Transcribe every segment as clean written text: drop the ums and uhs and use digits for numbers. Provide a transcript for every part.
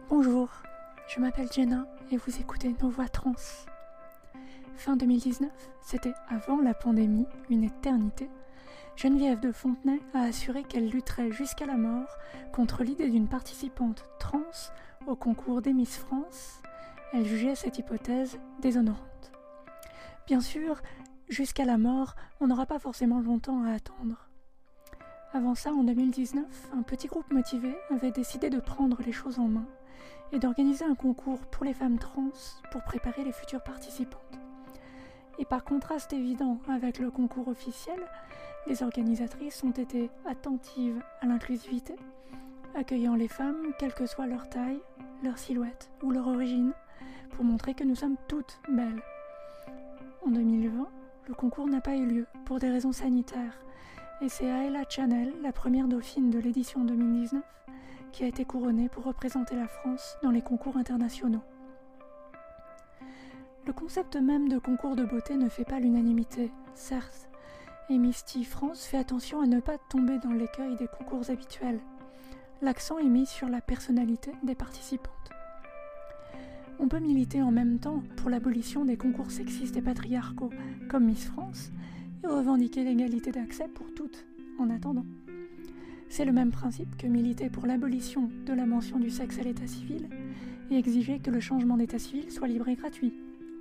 Bonjour, je m'appelle Jenna et vous écoutez Nos Voix Trans. Fin 2019, c'était avant la pandémie, une éternité. Geneviève de Fontenay a assuré qu'elle lutterait jusqu'à la mort contre l'idée d'une participante trans au concours des Miss France. Elle jugeait cette hypothèse déshonorante. Bien sûr, jusqu'à la mort, on n'aura pas forcément longtemps à attendre. Avant ça, en 2019, un petit groupe motivé avait décidé de prendre les choses en main et d'organiser un concours pour les femmes trans pour préparer les futures participantes. Et par contraste évident avec le concours officiel, les organisatrices ont été attentives à l'inclusivité, accueillant les femmes quelle que soit leur taille, leur silhouette ou leur origine, pour montrer que nous sommes toutes belles. En 2020, le concours n'a pas eu lieu pour des raisons sanitaires, et c'est Aela Chanel, la première dauphine de l'édition 2019, qui a été couronnée pour représenter la France dans les concours internationaux. Le concept même de concours de beauté ne fait pas l'unanimité, certes, et Misty France fait attention à ne pas tomber dans l'écueil des concours habituels. L'accent est mis sur la personnalité des participantes. On peut militer en même temps pour l'abolition des concours sexistes et patriarcaux, comme Miss France, et revendiquer l'égalité d'accès pour toutes, en attendant. C'est le même principe que militer pour l'abolition de la mention du sexe à l'état civil et exiger que le changement d'état civil soit libre et gratuit,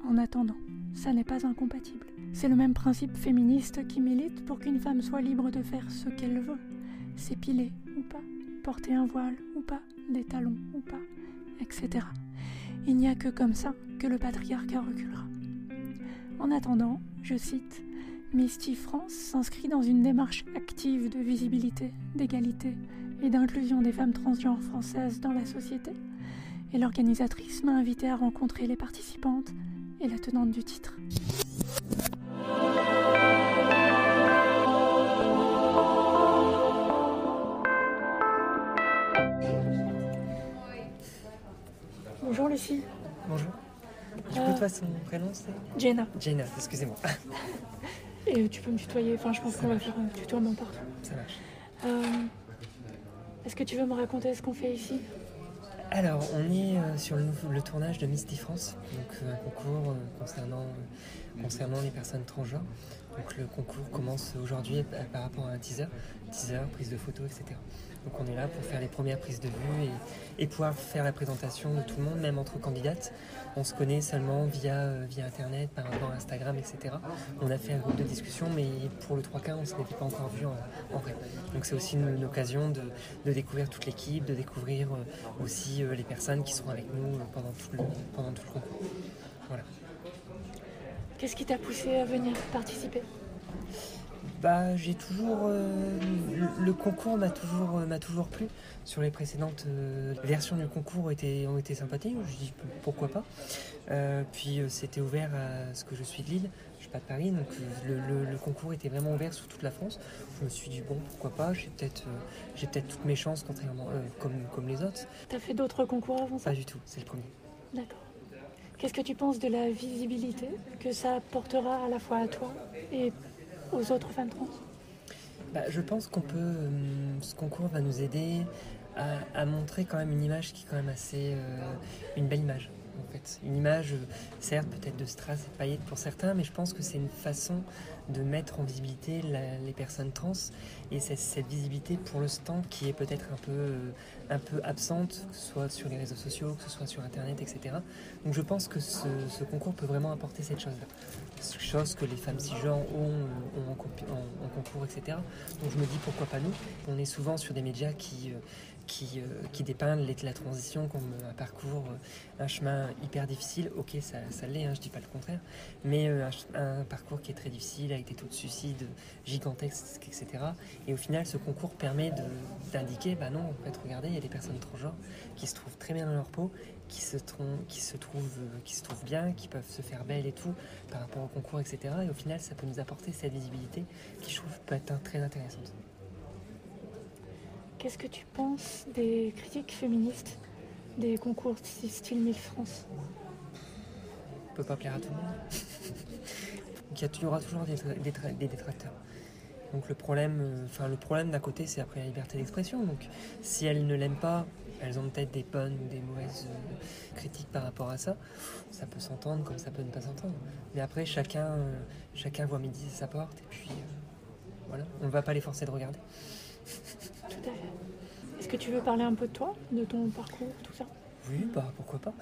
en attendant. Ça n'est pas incompatible. C'est le même principe féministe qui milite pour qu'une femme soit libre de faire ce qu'elle veut, s'épiler ou pas, porter un voile ou pas, des talons ou pas, etc. Il n'y a que comme ça que le patriarcat reculera. En attendant, je cite, Misty France s'inscrit dans une démarche active de visibilité, d'égalité et d'inclusion des femmes transgenres françaises dans la société, et l'organisatrice m'a invitée à rencontrer les participantes et la tenante du titre. Bonjour Lucie. Bonjour. Du coup, toi, son prénom c'est Jenna. Jenna, excusez-moi. Et tu peux me tutoyer, enfin je pense qu'on va faire un tutoiement partout. Ça marche. Est-ce que tu veux me raconter ce qu'on fait ici ? Alors, on est sur le tournage de Misty France, donc un concours concernant les personnes transgenres. Donc le concours commence aujourd'hui par rapport à un teaser, prise de photos, etc. Donc on est là pour faire les premières prises de vue et pouvoir faire la présentation de tout le monde, même entre candidates. On se connaît seulement via Internet, par rapport à Instagram, etc. On a fait un groupe de discussion, mais pour le 3 quarts, on ne s'était pas encore vu en vrai. Donc c'est aussi une occasion de découvrir toute l'équipe, de découvrir aussi les personnes qui seront avec nous pendant tout le concours. Voilà. Qu'est-ce qui t'a poussé à venir participer ? J'ai toujours le concours m'a toujours plu. Sur les précédentes versions du concours ont été sympathiques. Je dis pourquoi pas. Puis c'était ouvert à ce que je suis de Lille, je suis pas de Paris, donc le concours était vraiment ouvert sur toute la France. Je me suis dit bon, pourquoi pas. J'ai peut-être toutes mes chances, contrairement comme les autres. T'as fait d'autres concours avant ça ? Pas du tout, c'est le premier. D'accord. Qu'est-ce que tu penses de la visibilité que ça apportera à la fois à toi et aux autres femmes trans ? Je pense ce concours va nous aider à montrer quand même une image qui est quand même assez, une belle image en fait. Une image, certes peut-être de strass et de paillettes pour certains, mais je pense que c'est une façon de mettre en visibilité les personnes trans, et c'est cette visibilité pour l'instant qui est peut-être un peu absente, que ce soit sur les réseaux sociaux, que ce soit sur internet, etc. Donc je pense que ce concours peut vraiment apporter cette chose-là. Chose que les femmes cisgenres ont en concours, etc. Donc je me dis pourquoi pas nous. On est souvent sur des médias qui dépeignent la transition comme un parcours, un chemin hyper difficile. Ok, ça l'est, je dis pas le contraire, mais un parcours qui est très difficile avec des taux de suicide gigantesques, etc. Et au final, ce concours permet d'indiquer, non, en fait, regardez, il y a des personnes transgenres qui se trouvent très bien dans leur peau, qui se trouvent bien, qui peuvent se faire belles et tout par rapport au concours, etc. Et au final, ça peut nous apporter cette visibilité qui, je trouve, peut être très intéressante. Qu'est-ce que tu penses des critiques féministes des concours style Miss France ? On peut pas plaire à tout le monde. Il y aura toujours des détracteurs. Donc le problème d'un côté, c'est après la liberté d'expression. Donc si elle ne l'aime pas, elles ont peut-être des bonnes ou des mauvaises critiques par rapport à ça. Ça peut s'entendre comme ça peut ne pas s'entendre. Mais après, chacun voit midi à sa porte et puis voilà, on ne va pas les forcer de regarder. Tout à fait. Est-ce que tu veux parler un peu de toi, de ton parcours, tout ça? Oui, pourquoi pas.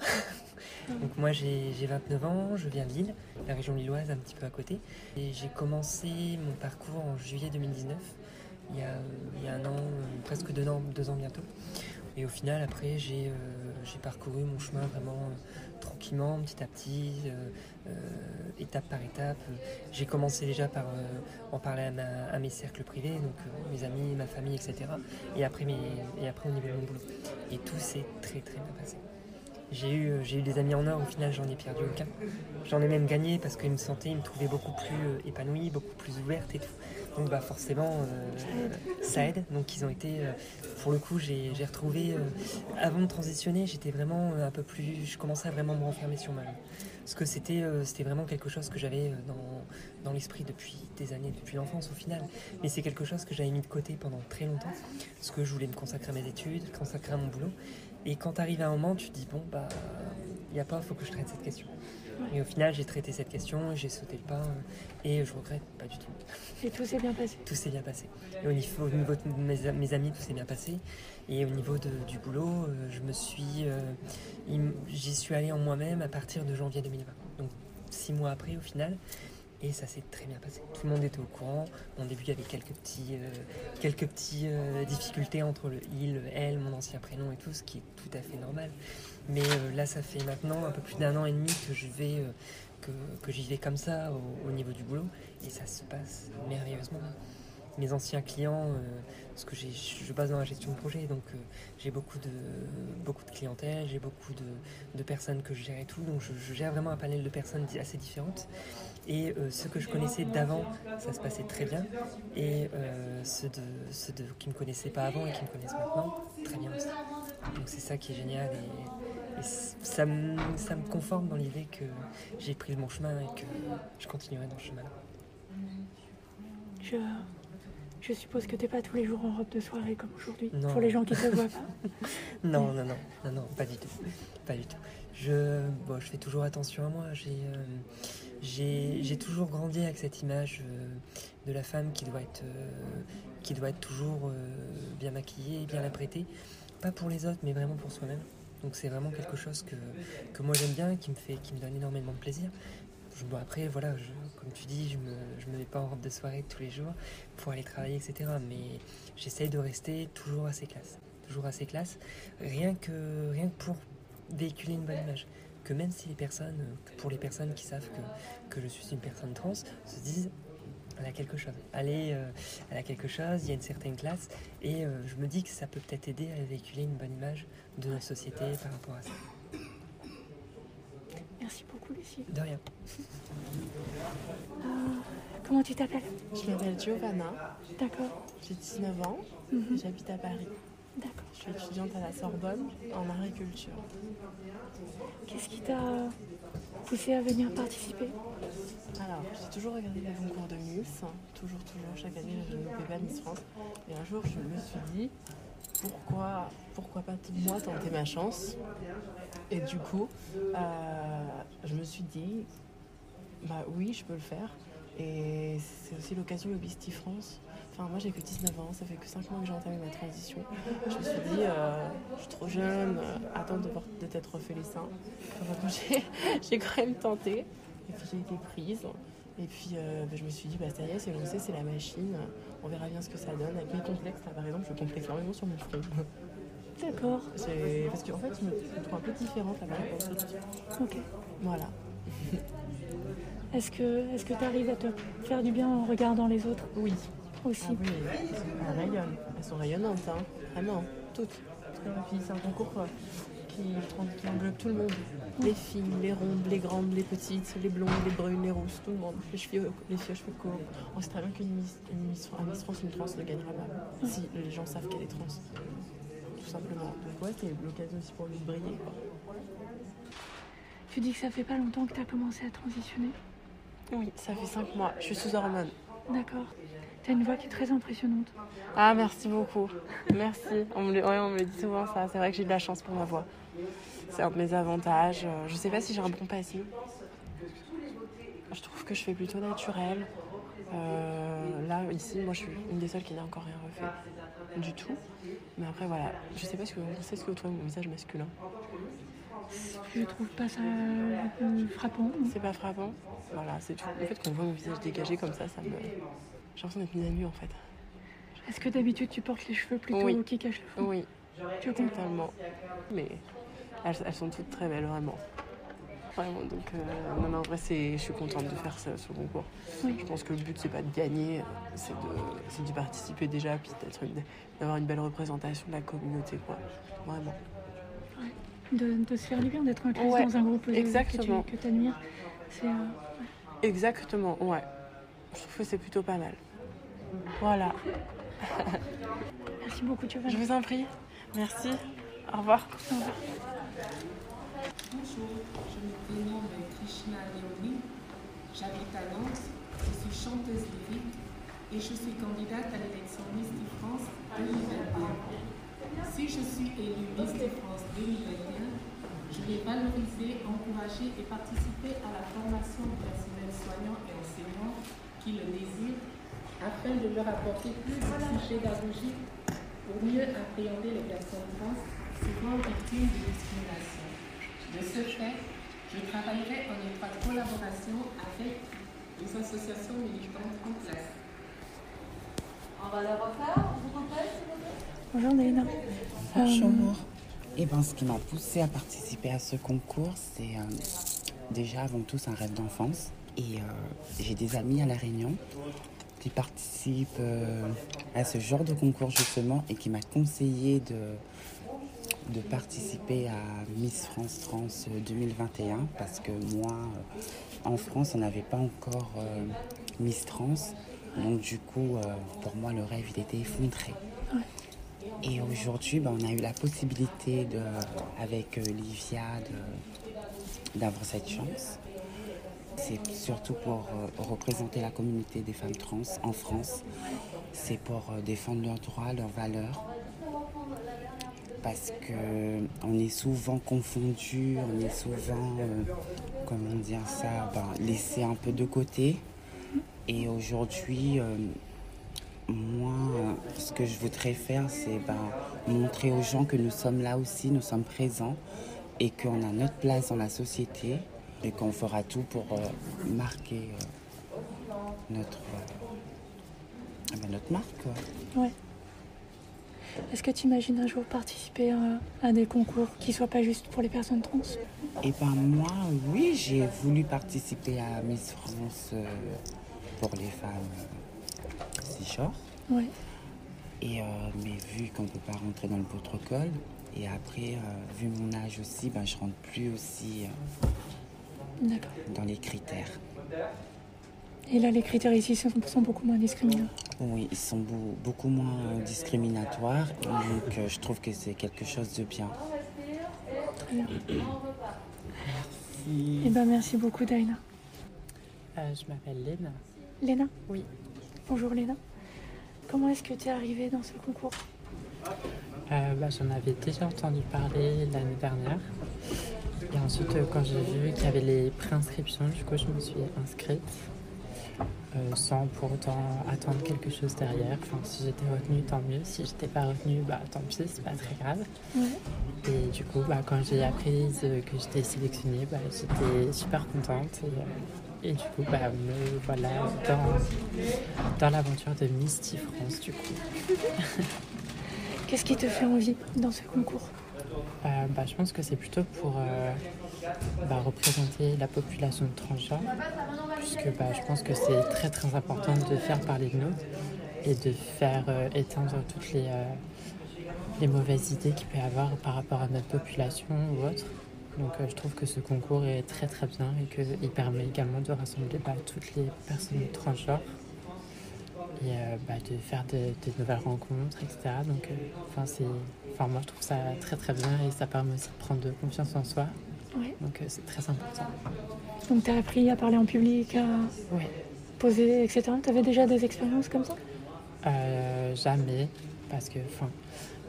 Donc moi j'ai 29 ans, je viens de Lille, la région lilloise un petit peu à côté. Et j'ai commencé mon parcours en juillet 2019, il y a un an, presque 2 ans bientôt. Et au final après j'ai parcouru mon chemin vraiment tranquillement, petit à petit, étape par étape. J'ai commencé déjà par en parler à mes cercles privés, donc mes amis, ma famille, etc. Et après au niveau de mon boulot. Et tout s'est très très bien passé. J'ai eu des amis en or, au final j'en ai perdu aucun. J'en ai même gagné parce qu'ils me trouvaient beaucoup plus épanouie, beaucoup plus ouverte et tout. Donc forcément ça aide. Donc ils ont été, pour le coup j'ai retrouvé, avant de transitionner j'étais vraiment un peu plus, je commençais à vraiment me renfermer sur moi-même. Parce que c'était vraiment quelque chose que j'avais dans l'esprit depuis des années, depuis l'enfance au final. Mais c'est quelque chose que j'avais mis de côté pendant très longtemps. Parce que je voulais me consacrer à mes études, consacrer à mon boulot. Et quand tu arrives à un moment, tu te dis, bon, il faut que je traite cette question. Et au final, j'ai traité cette question, j'ai sauté le pas, et je regrette pas du tout. Et tout s'est bien passé? Tout s'est bien passé. Et au niveau de mes amis, tout s'est bien passé. Et au niveau du boulot, j'y suis allé en moi-même à partir de janvier 2020. Donc 6 mois après, au final. Et ça s'est très bien passé. Tout le monde était au courant. Au début, il y avait quelques petites difficultés entre le il, le elle, mon ancien prénom et tout, ce qui est tout à fait normal. Mais là, ça fait maintenant un peu plus d'1 an et demi que j'y vais comme ça au niveau du boulot. Et ça se passe merveilleusement. Mes anciens clients, parce que je base dans la gestion de projet, donc j'ai beaucoup de clientèle, j'ai beaucoup de personnes que je gère et tout, donc je gère vraiment un panel de personnes assez différentes. Et ceux que je connaissais d'avant, ça se passait très bien. Et ceux qui ne me connaissaient pas avant et qui me connaissent maintenant, très bien aussi. Donc c'est ça qui est génial. Et ça me conforte dans l'idée que j'ai pris le bon chemin et que je continuerai dans ce chemin-là. Je suppose que t'es pas tous les jours en robe de soirée comme aujourd'hui, non. Pour les gens qui te voient pas. Non, pas du tout. Pas du tout. Je fais toujours attention à moi. J'ai toujours grandi avec cette image de la femme qui doit être toujours bien maquillée, bien apprêtée. Pas pour les autres, mais vraiment pour soi-même. Donc c'est vraiment quelque chose que moi j'aime bien, qui me donne énormément de plaisir. Après, voilà, comme tu dis, je me mets pas en robe de soirée tous les jours pour aller travailler, etc. Mais j'essaye de rester toujours assez classe. Toujours assez classe, rien que pour véhiculer une bonne image. Que même si pour les personnes qui savent que je suis une personne trans, se disent elle a quelque chose. Elle a quelque chose, il y a une certaine classe. Et je me dis que ça peut peut-être aider à véhiculer une bonne image de notre société par rapport à ça. Merci beaucoup, Lucie. De rien. Comment tu t'appelles? Je m'appelle Giovanna. D'accord. J'ai 19 ans. J'habite à Paris. D'accord. Je suis étudiante à la Sorbonne en agriculture. Qu'est-ce qui t'a poussé à venir participer? Alors, j'ai toujours regardé les concours de Miss. Toujours. Chaque année, je ne loupais pas Miss France. Et un jour, je me suis dit, pourquoi pas moi tenter ma chance? Et du coup, je me suis dit, oui, je peux le faire. Et c'est aussi l'occasion de Misty France. Enfin, moi, j'ai que 19 ans, ça fait que 5 mois que j'ai entamé ma transition. Je me suis dit, je suis trop jeune, attendre de t'être refait les seins. Enfin, j'ai quand même tenté. Et puis, j'ai été prise. Et puis, je me suis dit, ça y est, c'est lancé, c'est la machine. On verra bien ce que ça donne. Avec mes complexes, là, par exemple, je complexe énormément sur mon front. D'accord. Parce qu'en fait, je me trouve un peu différente là-bas. Ok. Voilà. Est-ce que tu arrives à te faire du bien en regardant les autres? Oui. Aussi. Ah oui, elles rayonnent. Elles sont rayonnantes, hein. Vraiment, toutes. Et puis c'est un concours qui englobe tout le monde. Les filles, les rondes, les grandes, les petites, les blondes, les brunes, les rousses, tout le monde. Les filles aux cheveux courts. On sait très bien qu'une Miss France, une trans ne gagnera pas. Si les gens savent qu'elle est trans. Tout simplement. Donc ouais, c'est l'occasion aussi pour lui de briller, quoi. Tu dis que ça fait pas longtemps que tu as commencé à transitionner? Oui, ça fait 5 mois. Je suis sous hormones. D'accord. T'as une voix qui est très impressionnante. Ah, merci beaucoup. Merci. On me le dit souvent, ça. C'est vrai que j'ai de la chance pour ma voix. C'est un de mes avantages. Je sais pas si j'ai un bon passé. Je trouve que je fais plutôt naturel. Là, ici, moi, je suis une des seules qui n'a encore rien refait du tout. Mais après, voilà. Je sais pas ce que vous trouvez mon visage masculin. Je trouve pas ça frappant. C'est pas frappant. Voilà, c'est tout. Le fait qu'on voit mon visage dégagé comme ça me... J'ai l'impression d'être mise à nu, en fait. Est-ce que d'habitude, tu portes les cheveux plutôt Oui. qui cachent le front? Oui, Tu comprends? totalement. Mais elles sont toutes très belles, vraiment. Vraiment, donc non, en vrai, je suis contente de faire ce concours. Oui. Je pense que le but, c'est pas de gagner, c'est d'y participer déjà, puis d'avoir une belle représentation de la communauté, quoi. Vraiment. De se faire du bien, d'être incluse Ouais, dans un groupe exactement. que tu admires. C'est, Exactement, ouais. Je trouve que c'est plutôt pas mal. Voilà. Merci beaucoup, Giovanna. Je vous en prie. Merci. Au revoir. Au revoir. Bonjour, je me prénomme Krishna Leoni, j'habite à Nantes, je suis chanteuse lyrique et je suis candidate à l'élection Miss de France 2021. Si je suis élue Miss de France 2021, je vais valoriser, encourager et participer à la formation du personnel soignant et enseignant qui le désirent afin de leur apporter plus de sujets pédagogiques pour mieux appréhender les personnes trans souvent victimes de discrimination. De ce fait, je travaillerai en étroite collaboration avec les associations militantes en place. On va le refaire, on vous rappelle, s'il vous plaît. Bonjour, Naïna. Bonjour. Ce qui m'a poussée à participer à ce concours, c'est déjà avant tout un rêve d'enfance. Et j'ai des amis à La Réunion qui participent à ce genre de concours justement et qui m'a conseillé de participer à Miss France Trans 2021 parce que moi, en France, on n'avait pas encore Miss Trans. Donc du coup, pour moi, le rêve, il était effondré. Ouais. Et aujourd'hui, on a eu la possibilité, avec Livia, d'avoir cette chance. C'est surtout pour représenter la communauté des femmes trans en France. C'est pour défendre leurs droits, leurs valeurs. Parce qu'on est souvent confondu, on est souvent, comment dire ça, laissé un peu de côté. Et aujourd'hui, moi, ce que je voudrais faire, c'est montrer aux gens que nous sommes là aussi, nous sommes présents et qu'on a notre place dans la société et qu'on fera tout pour marquer notre marque. Ouais. Est-ce que tu imagines un jour participer à des concours qui ne soient pas juste pour les personnes trans? Moi, oui, j'ai voulu participer à Miss France pour les femmes cisgenres. Ouais. Mais vu qu'on ne peut pas rentrer dans le protocole, et après, vu mon âge aussi, je rentre plus aussi D'accord. dans les critères. Et là, les critères ici sont beaucoup moins discriminants. Oui, ils sont beaucoup moins discriminatoires, donc je trouve que c'est quelque chose de bien. Très bien. Merci. Merci beaucoup, Daïna. Je m'appelle Léna. Léna? Oui. Bonjour, Léna. Comment est-ce que tu es arrivée dans ce concours? J'en avais déjà entendu parler l'année dernière. Et ensuite, quand j'ai vu qu'il y avait les préinscriptions, du coup, je me suis inscrite. Sans pour autant attendre quelque chose derrière. Enfin, si j'étais retenue, tant mieux. Si j'étais pas retenue, tant pis, c'est pas très grave. Ouais. Et du coup, quand j'ai appris que j'étais sélectionnée, j'étais super contente. Et du coup, me voilà dans l'aventure de Miss de France, du coup. Qu'est-ce qui te fait envie dans ce concours? Je pense que c'est plutôt pour représenter la population transgenre, puisque je pense que c'est très très important de faire parler de nous et de faire éteindre toutes les mauvaises idées qu'il peut y avoir par rapport à notre population ou autre. Donc je trouve que ce concours est très très bien et qu'il permet également de rassembler toutes les personnes transgenres et de faire de nouvelles rencontres, etc. Donc moi je trouve ça très très bien et ça permet aussi de prendre de confiance en soi. Ouais. Donc c'est très important. Donc tu as appris à parler en public, Oui. poser, etc. Tu avais déjà des expériences comme ça? Jamais, parce que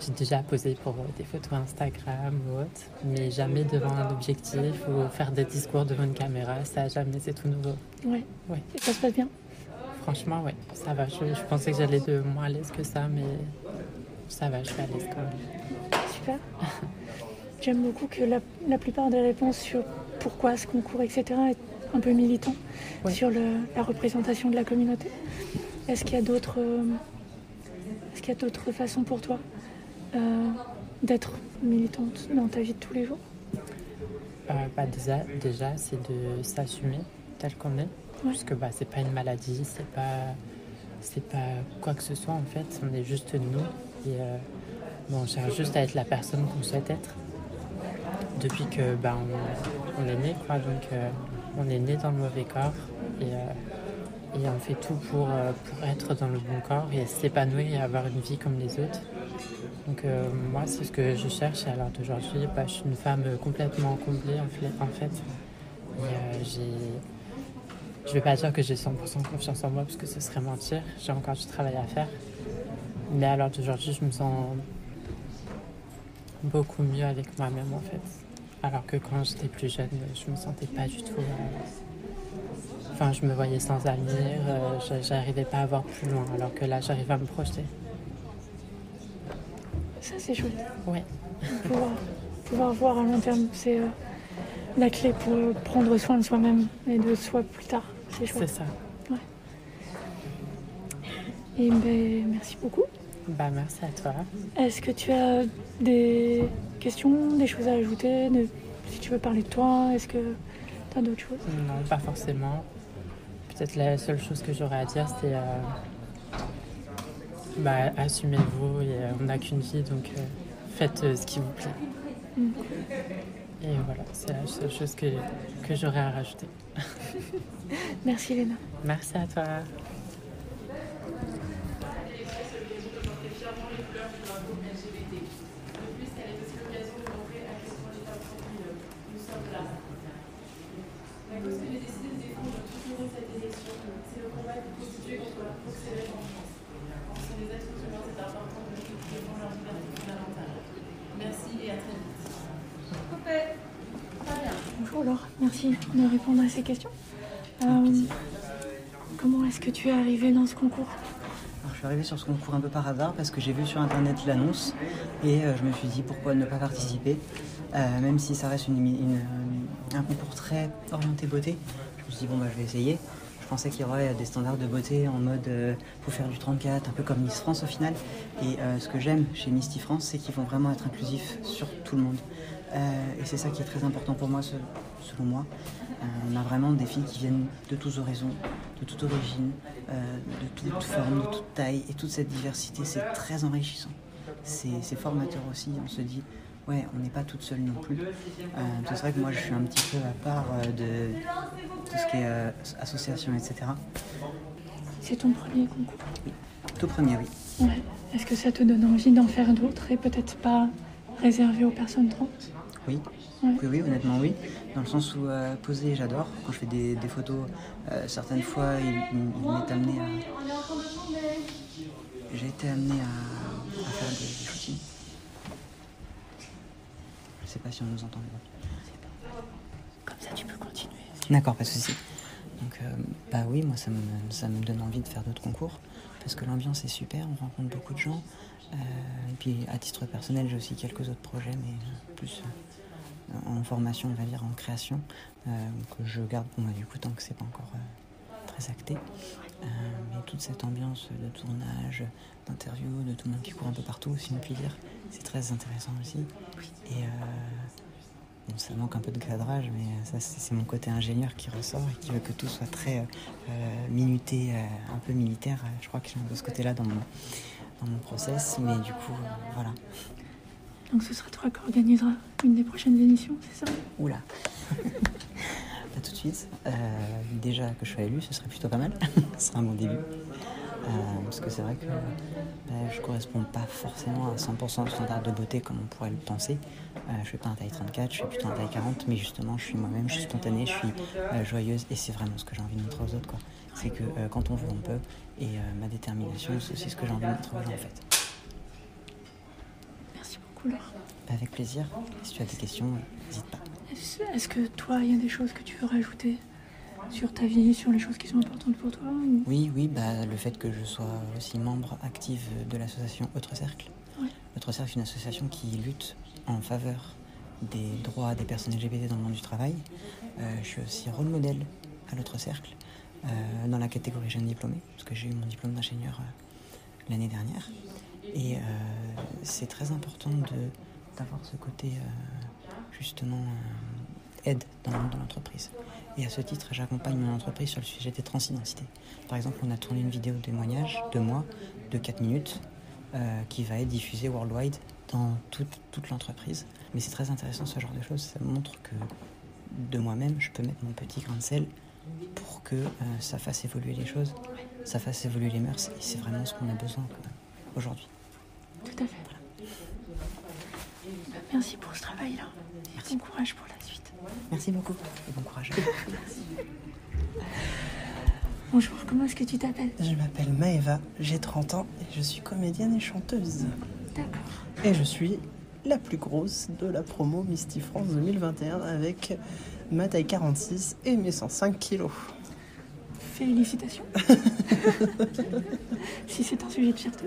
j'ai déjà posé pour des photos Instagram ou autre, mais jamais devant un objectif ou faire des discours devant une caméra, ça jamais, c'est tout nouveau. Ouais. Ouais. Et ça se passe bien? Franchement, ouais, ça va. Je pensais que j'allais de moins à l'aise que ça, mais ça va, je suis à l'aise quand même. Super. J'aime beaucoup que la plupart des réponses sur pourquoi ce concours, etc., est un peu militant sur la représentation de la communauté. Est-ce qu'il y a d'autres façons pour toi d'être militante dans ta vie de tous les jours? Déjà, c'est de s'assumer tel qu'on est. Parce que c'est pas une maladie, c'est pas quoi que ce soit en fait, on est juste nous et on cherche juste à être la personne qu'on souhaite être depuis que on est né quoi, donc on est né dans le mauvais corps et on fait tout pour être dans le bon corps et s'épanouir et avoir une vie comme les autres. Donc moi c'est ce que je cherche et à l'heure d'aujourd'hui je suis une femme complètement comblée en fait et je vais pas dire que j'ai 100% confiance en moi parce que ce serait mentir, j'ai encore du travail à faire. Mais à l'heure d'aujourd'hui, je me sens beaucoup mieux avec moi-même en fait. Alors que quand j'étais plus jeune, je me sentais pas du tout... je me voyais sans avenir, j'arrivais pas à voir plus loin, alors que là, j'arrive à me projeter. Ça, c'est chouette. Ouais. Pouvoir voir à long terme, c'est la clé pour prendre soin de soi-même et de soi plus tard. C'est chouette. C'est ça. Ouais. Et merci beaucoup. Merci à toi. Est-ce que tu as des questions, des choses à ajouter, si tu veux parler de toi, est-ce que tu as d'autres choses? Non, pas forcément. Peut-être la seule chose que j'aurais à dire, c'est assumez-vous et on n'a qu'une vie, donc faites ce qui vous plaît. Et voilà, c'est la seule chose que j'aurais à rajouter. Merci Léna. Merci à toi. Merci et à très vite. Bonjour Laure, merci de répondre à ces questions. Comment est-ce que tu es arrivée dans ce concours? Alors, je suis arrivée sur ce concours un peu par hasard parce que j'ai vu sur internet l'annonce et je me suis dit pourquoi ne pas participer, même si ça reste un concours très orienté beauté. Je me suis dit je vais essayer. Je pensais qu'il y aurait des standards de beauté en mode faut faire du 34, un peu comme Miss France au final. Et ce que j'aime chez Misty France, c'est qu'ils vont vraiment être inclusifs sur tout le monde. Et c'est ça qui est très important pour moi, selon moi. On a vraiment des filles qui viennent de tous horizons, de toute origine, de toute forme, de toute taille. Et toute cette diversité, c'est très enrichissant. C'est formateur aussi, on se dit, ouais, on n'est pas toute seule non plus. C'est vrai que moi, je suis un petit peu à part de tout ce qui est association, etc. C'est ton premier concours? Oui, tout premier, oui. Ouais. Est-ce que ça te donne envie d'en faire d'autres et peut-être pas réservé aux personnes trans? Oui. Ouais. Oui, honnêtement, oui. Dans le sens où poser, j'adore. Quand je fais des photos, certaines fois, il m'est amené à... J'ai été amené à faire des shootings. Je sais pas si on nous entend. Comme ça, tu peux continuer. D'accord, pas de souci. Donc, oui, moi, ça me donne envie de faire d'autres concours. Parce que l'ambiance est super, on rencontre beaucoup de gens. Et puis, à titre personnel, j'ai aussi quelques autres projets, mais plus... en formation, on va dire, en création, que je garde pour moi du coup tant que c'est pas encore très acté. Mais toute cette ambiance de tournage, d'interview, de tout le monde qui court un peu partout, si on peut dire, c'est très intéressant aussi. Et ça manque un peu de cadrage, mais ça c'est mon côté ingénieur qui ressort et qui veut que tout soit très minuté, un peu militaire. Je crois que j'ai un peu ce côté-là dans mon process, mais du coup, voilà. Donc ce sera toi qui organiseras une des prochaines émissions, c'est ça? Oula. Pas tout de suite. Déjà que je sois élue, ce serait plutôt pas mal. Ce sera un bon début. Parce que c'est vrai que je ne correspond pas forcément à 100% au standard de beauté comme on pourrait le penser. Je ne fais pas un taille 34, je fais plutôt un taille 40, mais justement je suis moi-même, je suis spontanée, je suis joyeuse et c'est vraiment ce que j'ai envie de montrer aux autres, quoi. C'est que quand on veut, on peut, et ma détermination, c'est aussi ce que j'ai envie de montrer aux gens, en fait. Merci beaucoup, Laure. Avec plaisir. Si tu as des questions, n'hésite pas. Est-ce que toi, il y a des choses que tu veux rajouter sur ta vie, sur les choses qui sont importantes pour toi ou... Oui, le fait que je sois aussi membre active de l'association Autre Cercle. Ouais. Autre Cercle est une association qui lutte en faveur des droits des personnes LGBT dans le monde du travail. Je suis aussi rôle modèle à l'Autre Cercle dans la catégorie jeunes diplômés, parce que j'ai eu mon diplôme d'ingénieur l'année dernière. Et c'est très important d'avoir ce côté justement aide dans le monde de l'entreprise. Et à ce titre, j'accompagne mon entreprise sur le sujet des transidentités. Par exemple, on a tourné une vidéo témoignage de moi de 4 minutes qui va être diffusée worldwide dans toute l'entreprise. Mais c'est très intéressant ce genre de choses. Ça montre que de moi-même, je peux mettre mon petit grain de sel pour que ça fasse évoluer les choses, ça fasse évoluer les mœurs. Et c'est vraiment ce qu'on a besoin aujourd'hui. Tout à fait. Voilà. Merci pour ce travail-là. Merci. Bon courage pour la suite. Merci beaucoup et bon courage. Bonjour, comment est-ce que tu t'appelles ? Je m'appelle Maëva, j'ai 30 ans et je suis comédienne et chanteuse. D'accord. Et je suis la plus grosse de la promo Misty France 2021 avec ma taille 46 et mes 105 kilos. Félicitations. Si c'est un sujet de fierté.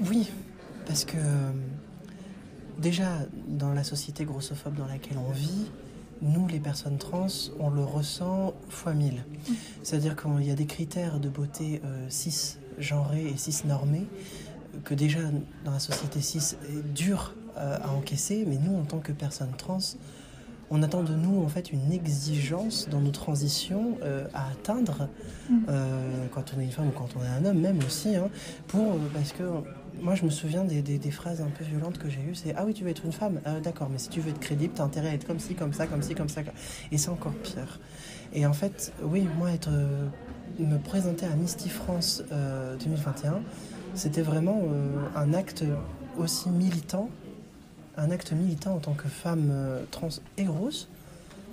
Oui, parce que déjà dans la société grossophobe dans laquelle on vit, nous les personnes trans, on le ressent fois 1000. C'est-à-dire qu'il y a des critères de beauté cis-genrés et cis-normés que déjà dans la société cis est dur à encaisser, mais nous en tant que personnes trans, on attend de nous en fait une exigence dans nos transitions à atteindre quand on est une femme ou quand on est un homme même aussi, hein, parce que moi je me souviens des phrases un peu violentes que j'ai eues, c'est « Ah oui, tu veux être une femme, d'accord, mais si tu veux être crédible, t'as intérêt à être comme ci, comme ça, comme ci, comme ça. » Et c'est encore pire. Et en fait, oui, moi me présenter à Misty France 2021, c'était vraiment un acte aussi militant, un acte militant en tant que femme trans et grosse,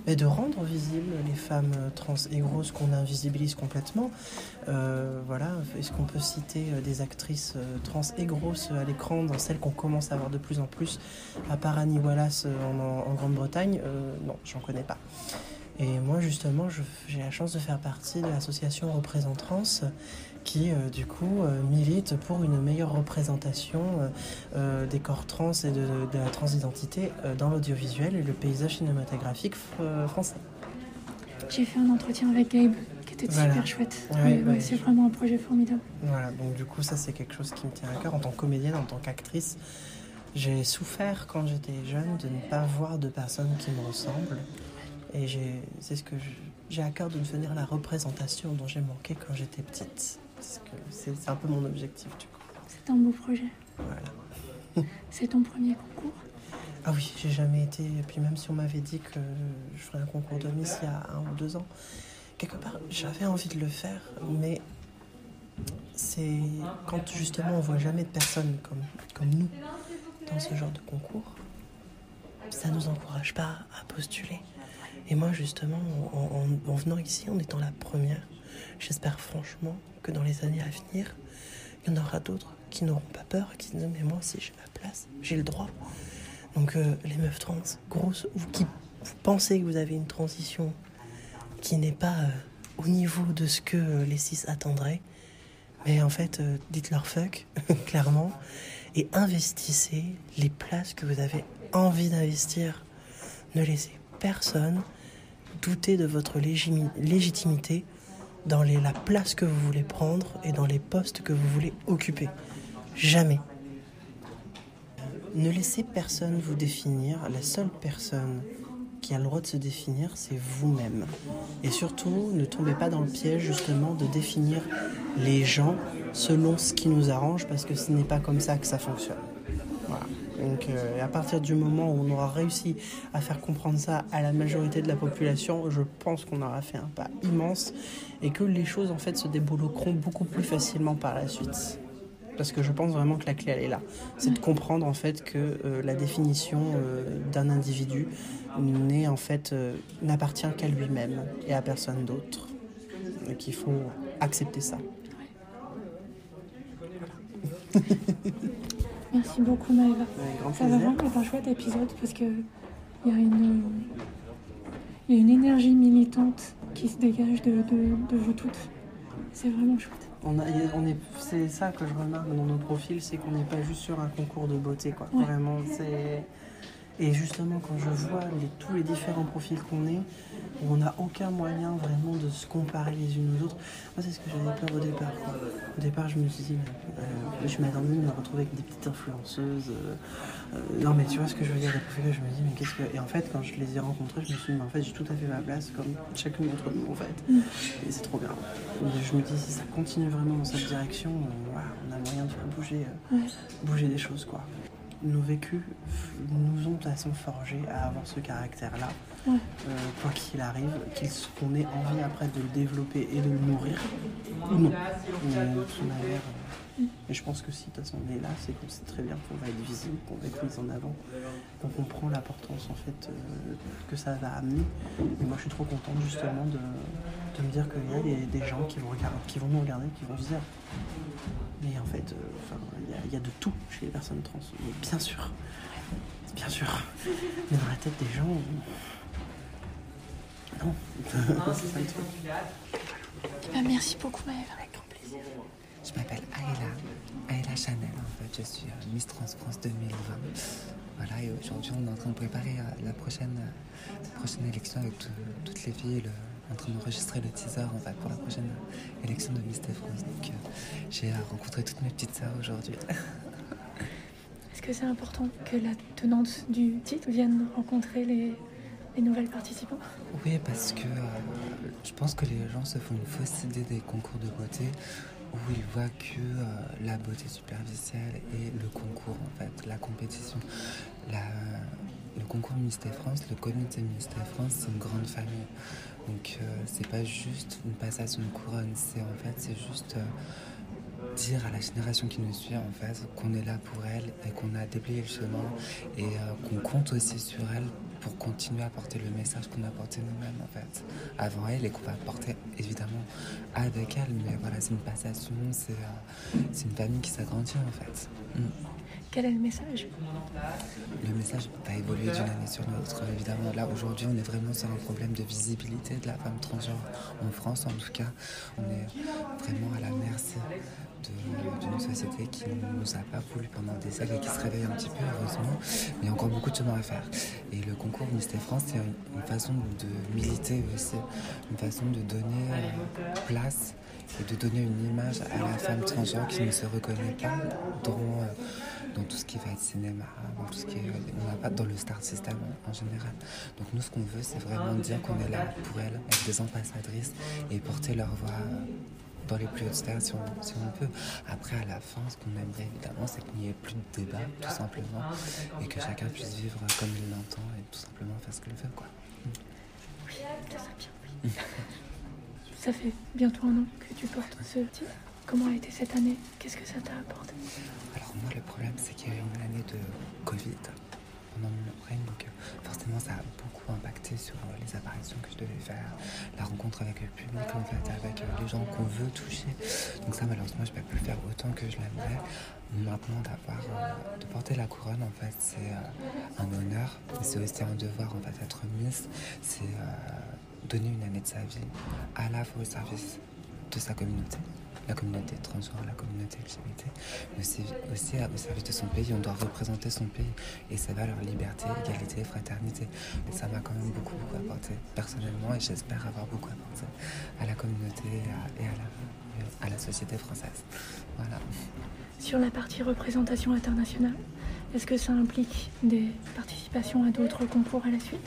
mais de rendre visibles les femmes trans et grosses qu'on invisibilise complètement. Voilà, est-ce qu'on peut citer des actrices trans et grosses à l'écran, dans celles qu'on commence à voir de plus en plus, à part Annie Wallace en Grande-Bretagne? Non, j'en connais pas. Et moi justement, j'ai la chance de faire partie de l'association Représente Trans, qui du coup milite pour une meilleure représentation des corps trans et de la transidentité dans l'audiovisuel et le paysage cinématographique français. J'ai fait un entretien avec Gabe qui était super chouette. Ouais, c'est vraiment un projet formidable. Voilà, donc du coup ça c'est quelque chose qui me tient à cœur en tant que comédienne, en tant qu'actrice. J'ai souffert quand j'étais jeune de ne pas voir de personnes qui me ressemblent. Et c'est ce que j'ai à cœur de devenir la représentation dont j'ai manqué quand j'étais petite. Parce que c'est un peu mon objectif du coup. C'est un beau projet. Voilà. C'est ton premier concours ? Ah oui, j'ai jamais été. Et puis même si on m'avait dit que je ferais un concours de Miss il y a 1 ou 2 ans, quelque part j'avais envie de le faire, mais c'est quand justement on voit jamais de personnes comme nous dans ce genre de concours, ça nous encourage pas à postuler. Et moi justement, en venant ici, en étant la première, j'espère franchement que dans les années à venir, il y en aura d'autres qui n'auront pas peur et qui se disent mais moi aussi j'ai ma place, j'ai le droit. Donc les meufs trans, grosses, vous pensez que vous avez une transition qui n'est pas au niveau de ce que les cis attendraient, mais en fait dites-leur fuck, clairement, et investissez les places que vous avez envie d'investir. Ne laissez personne douter de votre légitimité dans la place que vous voulez prendre et dans les postes que vous voulez occuper. Jamais. Ne laissez personne vous définir. La seule personne qui a le droit de se définir, c'est vous-même. Et surtout, ne tombez pas dans le piège justement de définir les gens selon ce qui nous arrange, parce que ce n'est pas comme ça que ça fonctionne. Voilà. Donc à partir du moment où on aura réussi à faire comprendre ça à la majorité de la population, je pense qu'on aura fait un pas immense et que les choses en fait se débloqueront beaucoup plus facilement par la suite. Parce que je pense vraiment que la clé, elle est là. C'est de comprendre en fait que la définition d'un individu n'appartient qu'à lui-même et à personne d'autre. Et qu'il faut accepter ça. Merci beaucoup Maëva. Avec grand Ça va plaisir. vraiment être un chouette épisode parce que il y a une énergie militante qui se dégage de vous toutes. C'est vraiment chouette. C'est ça que je remarque dans nos profils, c'est qu'on n'est pas juste sur un concours de beauté, quoi. Ouais. Vraiment, et justement, quand je vois tous les différents profils qu'on est, on n'a aucun moyen vraiment de se comparer les unes aux autres. Moi, c'est ce que j'avais peur au départ, quoi. Au départ, je me suis dit, je m'attendais à me retrouver avec des petites influenceuses. Non, mais tu vois ce que je veux dire, des profils, je me dis, mais qu'est-ce que... Et en fait, quand je les ai rencontrés, je me suis dit, mais en fait, j'ai tout à fait ma place, comme chacune d'entre nous, en fait. Et c'est trop bien. Et je me dis, si ça continue vraiment dans cette direction, voilà, on a moyen de faire bouger des choses, quoi. Nos vécus nous ont de toute façon forgés à avoir ce caractère-là, quoi qu'il arrive, qu'on ait envie après de le développer et de le nourrir, ou non. Mais de toute manière, et je pense que si de toute façon on est là, c'est qu'on sait très bien qu'on va être visible, qu'on va être mis en avant, qu'on comprend l'importance en fait que ça va amener. Et moi je suis trop contente justement de me dire qu'il y a des gens qui vont nous regarder, qui vont se dire. Mais en fait, il y a de tout chez les personnes trans. Mais bien sûr. Mais dans la tête des gens, non. C'est ça le truc. Merci beaucoup Maëva. Avec grand plaisir. Je m'appelle Aïla Chanel en fait, je suis Miss Trans France 2020. Voilà, et aujourd'hui on est en train de préparer la prochaine élection avec toutes les filles, en train d'enregistrer le teaser en fait pour la prochaine élection de Miss France. Donc j'ai rencontré toutes mes petites sœurs aujourd'hui. Est-ce que c'est important que la tenante du titre vienne rencontrer les nouvelles participants? Oui, parce que je pense que les gens se font une fausse idée des concours de beauté où ils voient que la beauté superficielle et le concours en fait, la compétition. Le concours Miss France, le comité Miss France, c'est une grande famille. Donc c'est pas juste une passation de couronne, c'est juste dire à la génération qui nous suit en fait qu'on est là pour elle et qu'on a déblayé le chemin et qu'on compte aussi sur elle pour continuer à porter le message qu'on a porté nous-mêmes en fait avant elle et qu'on va porter évidemment avec elle, mais voilà, c'est une passation, c'est une famille qui s'agrandit en fait. Quel est le message? Le message va évoluer d'une année sur l'autre. Évidemment, là, aujourd'hui, on est vraiment sur un problème de visibilité de la femme transgenre en France, en tout cas. On est vraiment à la merci d'une société qui ne nous a pas voulu pendant des siècles et qui se réveille un petit peu, heureusement. Mais il y a encore beaucoup de chemin à faire. Et le concours Miss France, c'est une façon de militer aussi, une façon de donner place et de donner une image à la femme transgenre qui ne se reconnaît pas dans tout ce qui va être cinéma, dans tout ce qui est, on n'a pas dans le star system en général. Donc nous, ce qu'on veut, c'est vraiment dire qu'on est là pour elles, être des ambassadrices et porter leur voix dans les plus hautes sphères si on peut. Après, à la fin, ce qu'on aimerait évidemment, c'est qu'il n'y ait plus de débat, tout simplement, et que chacun puisse vivre comme il l'entend et tout simplement faire ce qu'il veut, quoi. Oui, ça serait bien, oui. Ça fait bientôt 1 an que tu portes ce titre. Comment a été cette année? Qu'est-ce que ça t'a apporté? Alors moi, le problème, c'est qu'il y a eu une année de Covid pendant mon règne, donc forcément, ça a beaucoup impacté sur les apparitions que je devais faire, la rencontre avec le public, en fait, avec les gens qu'on veut toucher. Donc ça, malheureusement, je ne peux plus le faire autant que je l'aimerais. Maintenant, de porter la couronne, en fait, c'est un honneur, mais c'est aussi un devoir, en fait, être Miss, c'est donner une année de sa vie à la fois au service de sa communauté, la communauté transgenre, la communauté LGBT, mais aussi au service de son pays. On doit représenter son pays et sa valeur liberté, égalité, fraternité. Et ça m'a quand même beaucoup apporté personnellement et j'espère avoir beaucoup apporté à la communauté et à la société française. Voilà. Sur la partie représentation internationale, est-ce que ça implique des participations à d'autres concours à la suite?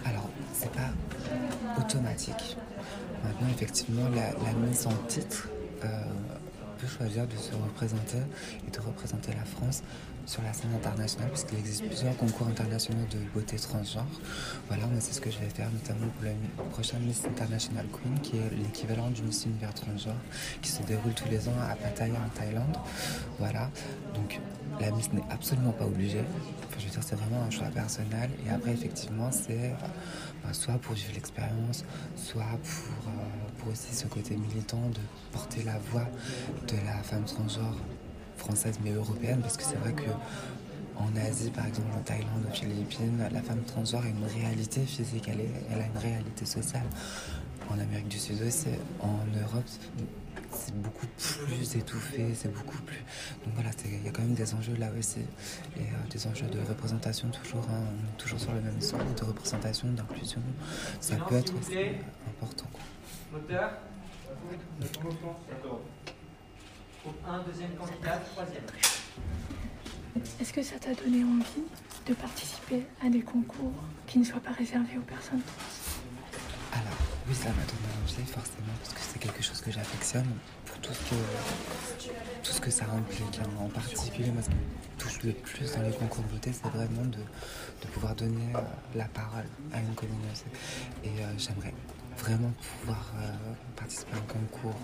Alors, c'est pas automatique. Maintenant, effectivement, la mise en titre peut choisir de se représenter et de représenter la France sur la scène internationale, parce qu'il existe plusieurs concours internationaux de beauté transgenre. Voilà, moi c'est ce que je vais faire notamment pour la prochaine Miss International Queen, qui est l'équivalent du Miss Univers transgenre, qui se déroule tous les ans à Pattaya en Thaïlande. Voilà, donc la Miss n'est absolument pas obligée. Enfin, je veux dire, c'est vraiment un choix personnel. Et après, effectivement, c'est soit pour vivre l'expérience, soit pour aussi ce côté militant de porter la voix de la femme transgenre française mais européenne, parce que c'est vrai que en Asie, par exemple en Thaïlande, aux Philippines, la femme transgenre a une réalité physique, elle a une réalité sociale. En Amérique du Sud aussi, en Europe, c'est beaucoup plus étouffé, c'est beaucoup plus... Donc voilà, il y a quand même des enjeux là aussi, et des enjeux de représentation toujours, hein, toujours sur le même sol, de représentation, d'inclusion. Ça peut être aussi important, quoi. Moteur. Un, deuxième candidat, troisième. Est-ce que ça t'a donné envie de participer à des concours qui ne soient pas réservés aux personnes trans? Alors, oui, ça m'a donné envie, forcément, parce que c'est quelque chose que j'affectionne pour tout ce que ça implique. Hein. En particulier, moi, ce qui me touche le plus dans les concours de beauté, c'est vraiment de pouvoir donner la parole à une communauté. Et j'aimerais vraiment pouvoir participer à un concours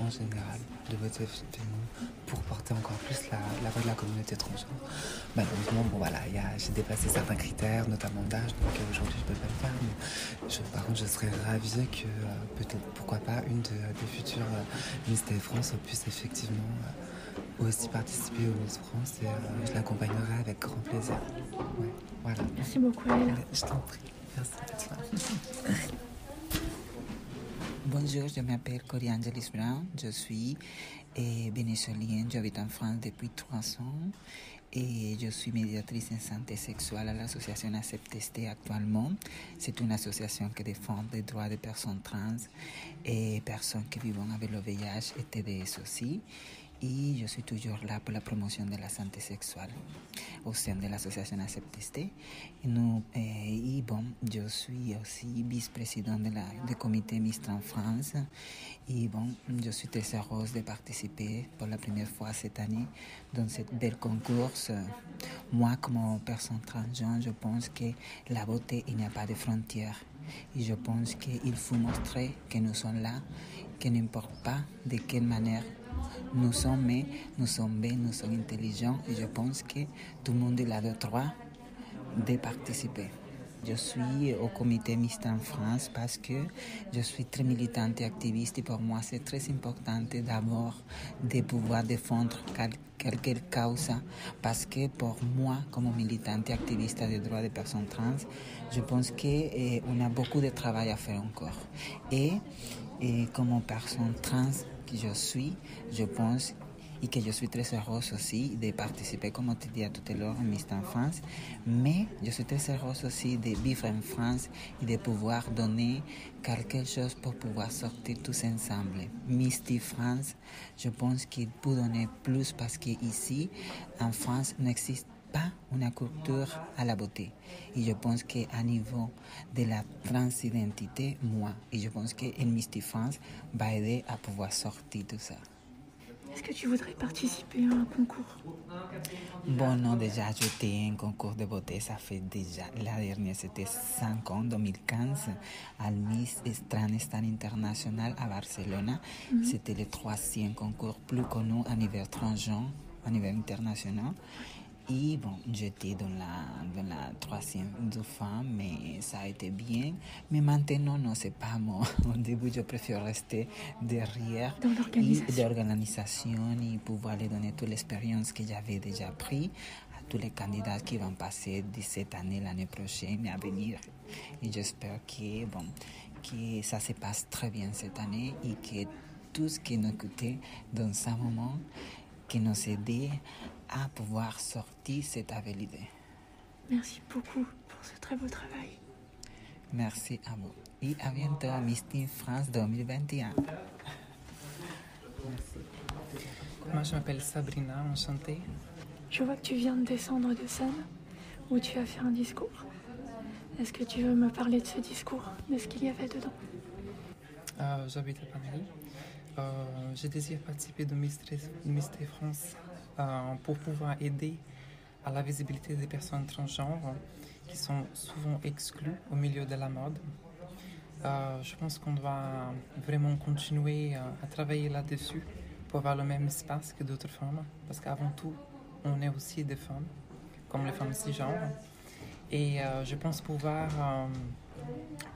en général de beauté féminine pour porter encore plus la voix de la communauté transgenre. Malheureusement, bon voilà, j'ai dépassé certains critères, notamment d'âge, donc aujourd'hui je peux pas le faire, mais par contre je serais ravie que peut-être, pourquoi pas, une des futures Miss France puisse effectivement aussi participer aux Miss France, et je l'accompagnerai avec grand plaisir. Ouais, voilà. Merci beaucoup, Léla. Je t'en prie. Merci. Bonjour, je m'appelle Coriangelis Brown, je suis vénézuélienne, j'habite en France depuis 3 ans et je suis médiatrice en santé sexuelle à l'association Accepteste actuellement. C'est une association qui défend les droits des personnes trans et personnes qui vivent avec le VIH et TDS aussi. Et je suis toujours là pour la promotion de la santé sexuelle au sein de l'association Accepteste. Et bon, je suis aussi vice-présidente du comité Miss Trans France. Et bon, je suis très heureuse de participer pour la première fois cette année dans cette belle concours. Moi, comme personne transgenre, je pense que la beauté, il n'y a pas de frontières. Et je pense qu'il faut montrer que nous sommes là, que n'importe pas de quelle manière nous sommes, mais nous sommes bien, nous sommes intelligents et je pense que tout le monde a le droit de participer. Je suis au comité Miss Trans France parce que je suis très militante et activiste et pour moi c'est très important d'abord de pouvoir défendre quelque cause parce que pour moi comme militante et activiste des droits des personnes trans, je pense qu'on a beaucoup de travail à faire encore. Et comme personne trans que je suis, je pense et que je suis très heureuse aussi de participer, comme on te dit tout à l'heure, en Miss Trans France. Mais je suis très heureuse aussi de vivre en France et de pouvoir donner quelque chose pour pouvoir sortir tous ensemble. Miss France, je pense qu'il peut donner plus parce qu'ici, en France, n'existe pas une culture à la beauté. Et je pense qu'à niveau de la transidentité, moi, et je pense que Miss France va aider à pouvoir sortir tout ça. Est-ce que tu voudrais participer à un concours? Bon, non, déjà, j'étais en concours de beauté, ça fait déjà, la dernière, c'était 5 ans, 2015, à Miss Trans International à Barcelone. C'était le 3e concours plus connu à niveau transgenre, à niveau international. Et bon, j'étais dans la 3e fois, mais ça a été bien. Mais maintenant, non, c'est pas moi. Au début, je préfère rester derrière dans l'organisation et pouvoir leur donner toute l'expérience que j'avais déjà pris à tous les candidats qui vont passer de cette année, l'année prochaine à venir. Et j'espère que ça se passe très bien cette année et que tout ce qui nous coûtait dans ce moment, qui nous aidait à pouvoir sortir cette habilité. Merci beaucoup pour ce très beau travail. Merci à vous. Et à bientôt, Miss France 2021. Merci. Moi, je m'appelle Sabrina, enchantée. Je vois que tu viens de descendre de scène où tu as fait un discours. Est-ce que tu veux me parler de ce discours, de ce qu'il y avait dedans? J'habite à Paris. Je désire participer de Miss France pour pouvoir aider à la visibilité des personnes transgenres qui sont souvent exclues au milieu de la mode. Je pense qu'on doit vraiment continuer à travailler là-dessus pour avoir le même espace que d'autres femmes, parce qu'avant tout, on est aussi des femmes, comme les femmes cisgenres. Et je pense pouvoir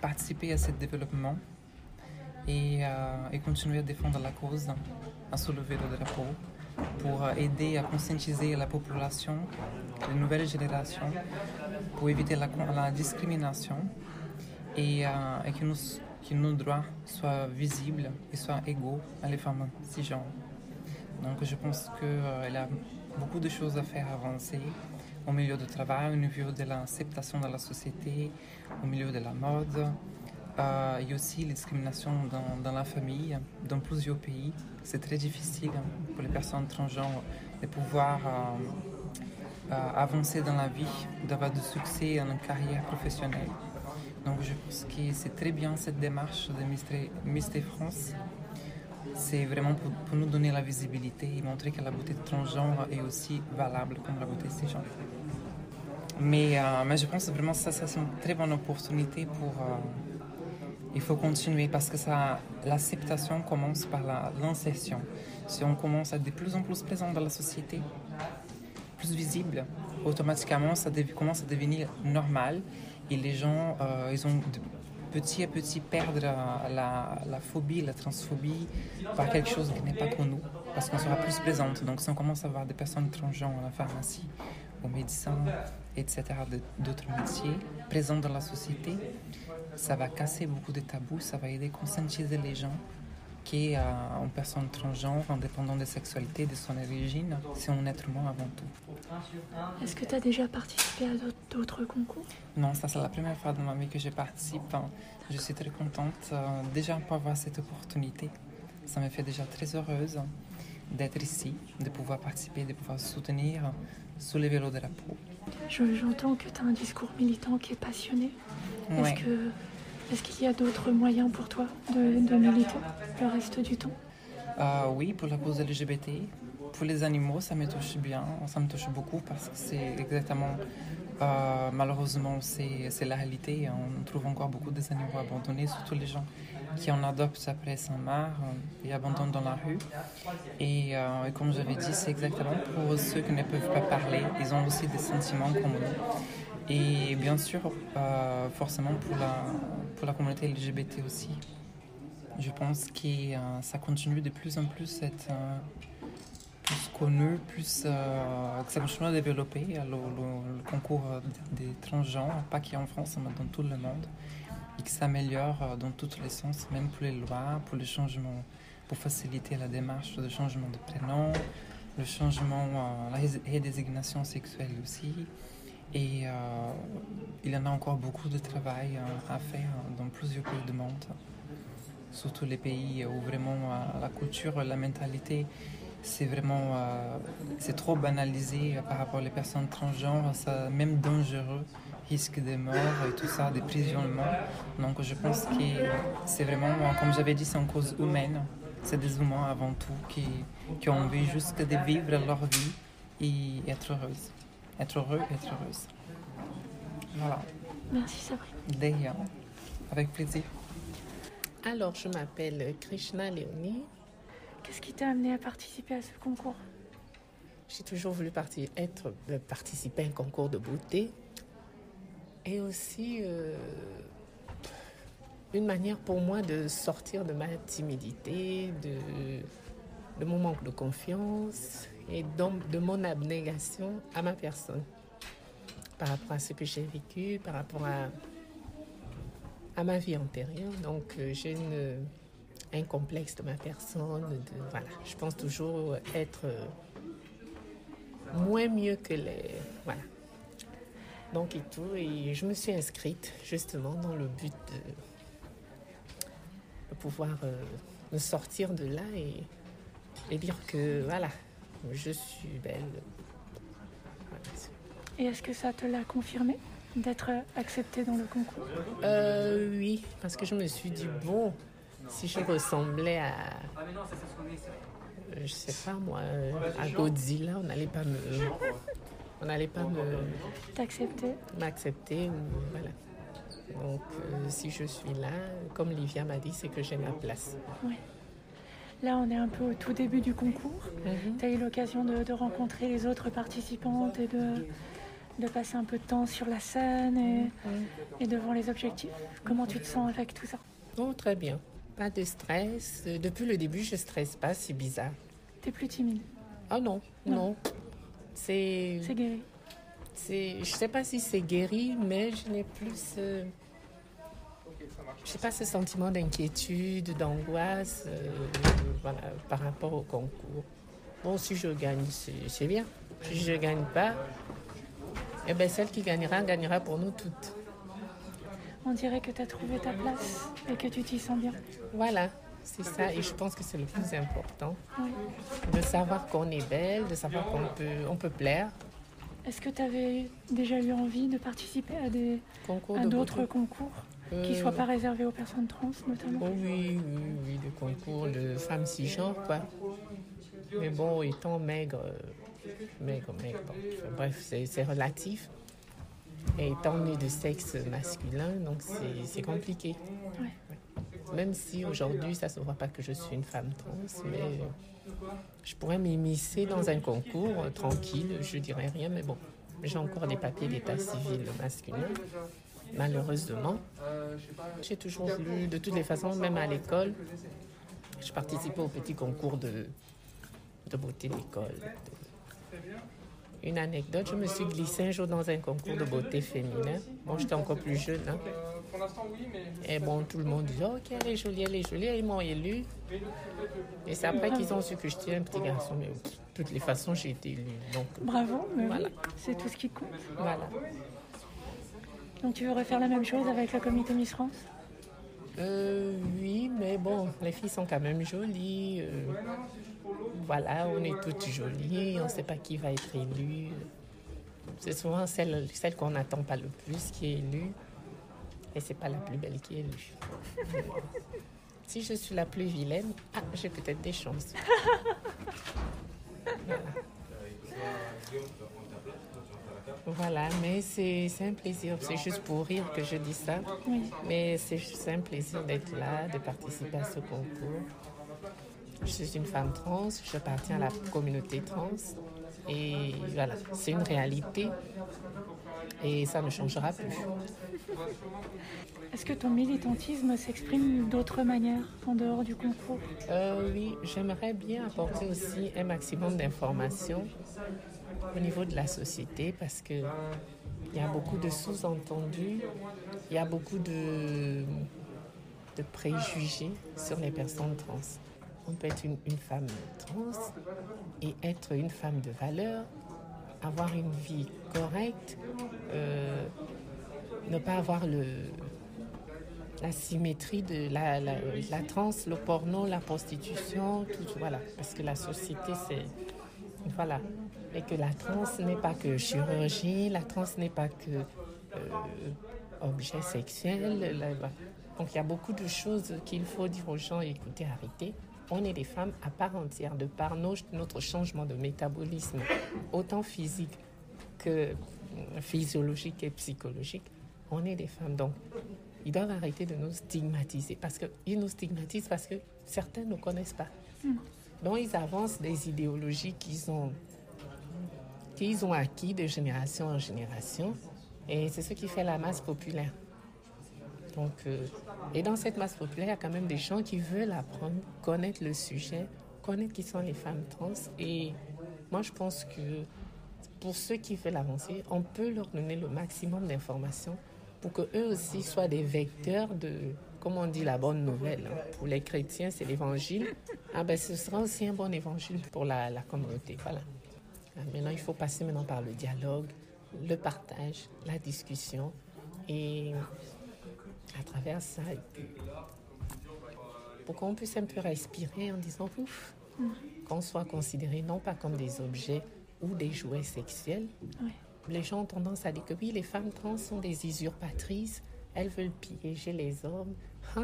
participer à ce développement et continuer à défendre la cause, à soulever le drapeau, pour aider à conscientiser la population, les nouvelles générations, pour éviter la discrimination et que nos droits soient visibles et soient égaux à les femmes cisgenres. Donc je pense qu'il y a beaucoup de choses à faire avancer au milieu du travail, au niveau de l'acceptation de la société, au milieu de la mode. Il y a aussi les discriminations dans la famille, dans plusieurs pays. C'est très difficile pour les personnes transgenres de pouvoir avancer dans la vie, d'avoir du succès dans une carrière professionnelle. Donc je pense que c'est très bien cette démarche de Miss France. C'est vraiment pour nous donner la visibilité et montrer que la beauté transgenre est aussi valable comme la beauté cisgenre. Mais je pense vraiment que ça c'est une très bonne opportunité pour... il faut continuer parce que l'acceptation commence par l'insertion. Si on commence à être de plus en plus présent dans la société, plus visible, automatiquement ça commence à devenir normal et les gens ils ont petit à petit perdre la phobie, la transphobie par quelque chose qui n'est pas pour nous parce qu'on sera plus présente. Donc si on commence à avoir des personnes transgenres à la pharmacie, aux médecins, etc., d'autres métiers présents dans la société, ça va casser beaucoup de tabous, ça va aider à conscientiser les gens qu'une personne transgenre, indépendante de sexualité, de son origine, c'est un être humain avant tout. Est-ce que tu as déjà participé à d'autres concours? Non, ça c'est la première fois dans ma vie que je participe. Je suis très contente déjà pour avoir cette opportunité. Ça me fait déjà très heureuse d'être ici, de pouvoir participer, de pouvoir soutenir, soulever le drapeau. J'entends que tu as un discours militant qui est passionné. Ouais. Est-ce qu'il y a d'autres moyens pour toi de militer le reste du temps? Oui, pour la cause LGBT. Pour les animaux, ça me touche bien, ça me touche beaucoup parce que c'est exactement, malheureusement, c'est la réalité. On trouve encore beaucoup des animaux abandonnés, surtout les gens qui en adoptent après Saint-Marc et abandonnent dans la rue. Et comme j'avais dit, c'est exactement pour ceux qui ne peuvent pas parler. Ils ont aussi des sentiments comme nous. Et bien sûr, forcément pour la communauté LGBT aussi. Je pense que ça continue de plus en plus être plus connu, que ça continue à développer le concours des transgenres, pas qu'en France, mais dans tout le monde, et que ça améliore dans tous les sens, même pour les lois, pour les changements, pour faciliter la démarche de changement de prénom, le changement, la redésignation sexuelle aussi. Et il y en a encore beaucoup de travail à faire dans plusieurs pays du monde, surtout les pays où vraiment la culture, la mentalité, c'est vraiment c'est trop banalisé par rapport aux personnes transgenres, ça même dangereux, risque de mort et tout ça, d'emprisonnement. Donc je pense que c'est vraiment, comme j'avais dit, c'est une cause humaine. C'est des humains avant tout qui ont envie juste de vivre leur vie et être heureuses. Être heureux et être heureuse. Voilà. Merci Sabrine. D'ailleurs, avec plaisir. Alors, je m'appelle Krishna Léonie. Qu'est-ce qui t'a amené à participer à ce concours? J'ai toujours voulu participer à un concours de beauté. Et aussi, une manière pour moi de sortir de ma timidité, de mon manque de confiance et donc de mon abnégation à ma personne. Par rapport à ce que j'ai vécu, par rapport à ma vie antérieure. Donc, j'ai un complexe de ma personne. Voilà. Je pense toujours être moins mieux que les... Voilà. Donc, et je me suis inscrite justement dans le but de pouvoir me sortir de là et dire que, voilà, je suis belle. Voilà. Et est-ce que ça te l'a confirmé d'être acceptée dans le concours? Oui, parce que je me suis dit, bon, si je ressemblais à... je sais pas moi, à Godzilla, on n'allait pas On n'allait pas m'accepter. Voilà. Donc, si je suis là, comme Livia m'a dit, c'est que j'ai ma place. Oui. Là, on est un peu au tout début du concours. Tu as eu l'occasion de rencontrer les autres participantes et de passer un peu de temps sur la scène et devant les objectifs. Comment tu te sens avec tout ça? Oh, très bien. Pas de stress. Depuis le début, je ne stresse pas, c'est bizarre. T'es plus timide? Ah non. C'est guéri. Je ne sais pas si c'est guéri, mais je n'ai plus... je n'ai pas ce sentiment d'inquiétude, d'angoisse voilà, par rapport au concours. Bon, si je gagne, c'est bien. Si je ne gagne pas, eh ben, celle qui gagnera pour nous toutes. On dirait que tu as trouvé ta place et que tu t'y sens bien. Voilà, c'est ça. Et je pense que c'est le plus important. Oui. De savoir qu'on est belle, de savoir qu'on peut plaire. Est-ce que tu avais déjà eu envie de participer à d'autres concours qui ne soient pas réservés aux personnes trans, notamment? Oh oui, des concours de femmes cisgenres, quoi. Mais bon, étant maigre, bon, bref, c'est relatif. Et étant née de sexe masculin, donc c'est compliqué. Ouais. Même si aujourd'hui, ça ne se voit pas que je suis une femme trans, mais je pourrais m'immiscer dans un concours tranquille, je dirais rien, mais bon, j'ai encore des papiers d'état civil masculin, malheureusement. J'ai toujours voulu, de toutes les façons, même à l'école, je participais au petit concours de beauté d'école. Une anecdote, je me suis glissée un jour dans un concours de beauté féminin. Bon, j'étais encore plus jeune. Hein. Et bon, tout le monde dit, ok, elle est jolie. Et ils m'ont élue. Et c'est après qu'ils ont su que j'étais un petit garçon. Mais de toutes les façons, j'ai été élue. Donc, bravo, mais voilà. Oui, c'est tout ce qui compte. Voilà. Donc tu veux refaire la même chose avec le comité Miss France? Oui, mais bon, les filles sont quand même jolies. Voilà, on est toutes jolies, on ne sait pas qui va être élu. C'est souvent celle qu'on n'attend pas le plus qui est élue. Et c'est pas la plus belle qui est élue. Si je suis la plus vilaine, j'ai peut-être des chances. Voilà, mais c'est un plaisir. C'est juste pour rire que je dis ça. Oui. Mais c'est juste un plaisir d'être là, de participer à ce concours. Je suis une femme trans, j'appartiens à la communauté trans. Et voilà, c'est une réalité. Et ça ne changera plus. Est-ce que ton militantisme s'exprime d'autres manières en dehors du concours? Oui, j'aimerais bien apporter aussi un maximum d'informations au niveau de la société parce qu'il y a beaucoup de sous-entendus, il y a beaucoup de préjugés sur les personnes trans. On peut être une femme trans et être une femme de valeur, avoir une vie correcte, ne pas avoir la symétrie de la trans, le porno, la prostitution, tout, voilà. Parce que la société, c'est... Voilà. Et que la trans n'est pas que chirurgie, la trans n'est pas que objet sexuel. Donc il y a beaucoup de choses qu'il faut dire aux gens, écoutez, arrêtez. On est des femmes à part entière, de par notre changement de métabolisme, autant physique que physiologique et psychologique. On est des femmes, donc ils doivent arrêter de nous stigmatiser. Ils nous stigmatisent parce que certains ne connaissent pas. Donc ils avancent des idéologies qu'ils ont acquis de génération en génération. Et c'est ce qui fait la masse populaire. Donc, et dans cette masse populaire, il y a quand même des gens qui veulent apprendre, connaître le sujet, connaître qui sont les femmes trans. Et moi, je pense que pour ceux qui veulent avancer, on peut leur donner le maximum d'informations pour qu'eux aussi soient des vecteurs de, comme on dit, la bonne nouvelle. Pour les chrétiens, c'est l'évangile. Ce sera aussi un bon évangile pour la communauté. Voilà. Maintenant, il faut passer par le dialogue, le partage, la discussion. Et à travers ça, pour qu'on puisse un peu respirer en disant ouf, qu'on soit considérés non pas comme des objets ou des jouets sexuels. Oui. Les gens ont tendance à dire que oui, les femmes trans sont des usurpatrices, elles veulent piéger les hommes,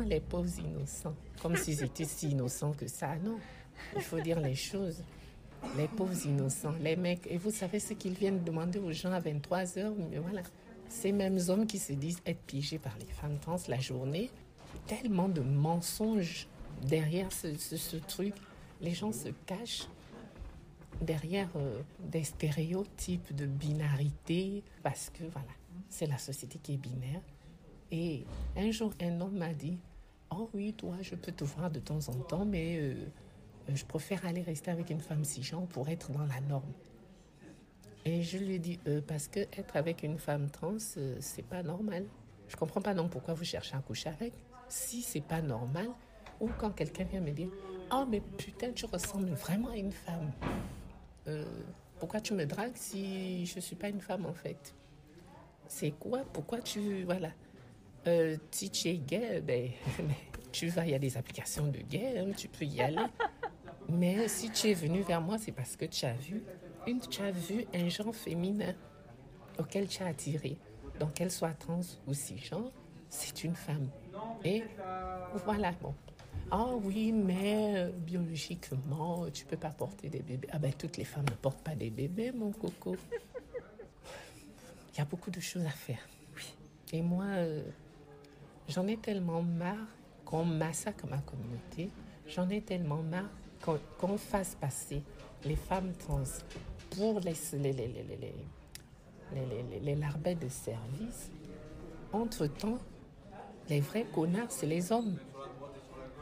les pauvres innocents, comme s'ils étaient si innocents que ça. Non, il faut dire les choses. Les pauvres innocents, les mecs. Et vous savez ce qu'ils viennent demander aux gens à 23h? Mais voilà. Ces mêmes hommes qui se disent être piégés par les femmes trans la journée. Tellement de mensonges derrière ce truc. Les gens se cachent derrière des stéréotypes de binarité. Parce que voilà, c'est la société qui est binaire. Et un jour, un homme m'a dit, « Oh oui, toi, je peux te voir de temps en temps, mais je préfère aller rester avec une femme cisgenre pour être dans la norme. » Et je lui ai dit, parce que être avec une femme trans, c'est pas normal. Je comprends pas donc pourquoi vous cherchez à coucher avec. Si c'est pas normal, ou quand quelqu'un vient me dire, « Oh, mais putain, tu ressembles vraiment à une femme. Pourquoi tu me dragues si je suis pas une femme, en fait? C'est quoi? Pourquoi tu... Voilà. Si tu es gay, tu vas, il y a des applications de gay, hein, tu peux y aller. Mais si tu es venu vers moi, c'est parce que tu as vu un genre féminin auquel tu as attiré. Donc, qu'elle soit trans ou cisgenre, c'est une femme. Et voilà, bon. Ah oui, mais biologiquement, tu peux pas porter des bébés. Ah ben, toutes les femmes ne portent pas des bébés, mon coco. Il y a beaucoup de choses à faire. Oui. Et moi, j'en ai tellement marre qu'on massacre ma communauté. J'en ai tellement marre qu'on fasse passer les femmes trans pour les larbets de service. Entre-temps, les vrais connards, c'est les hommes.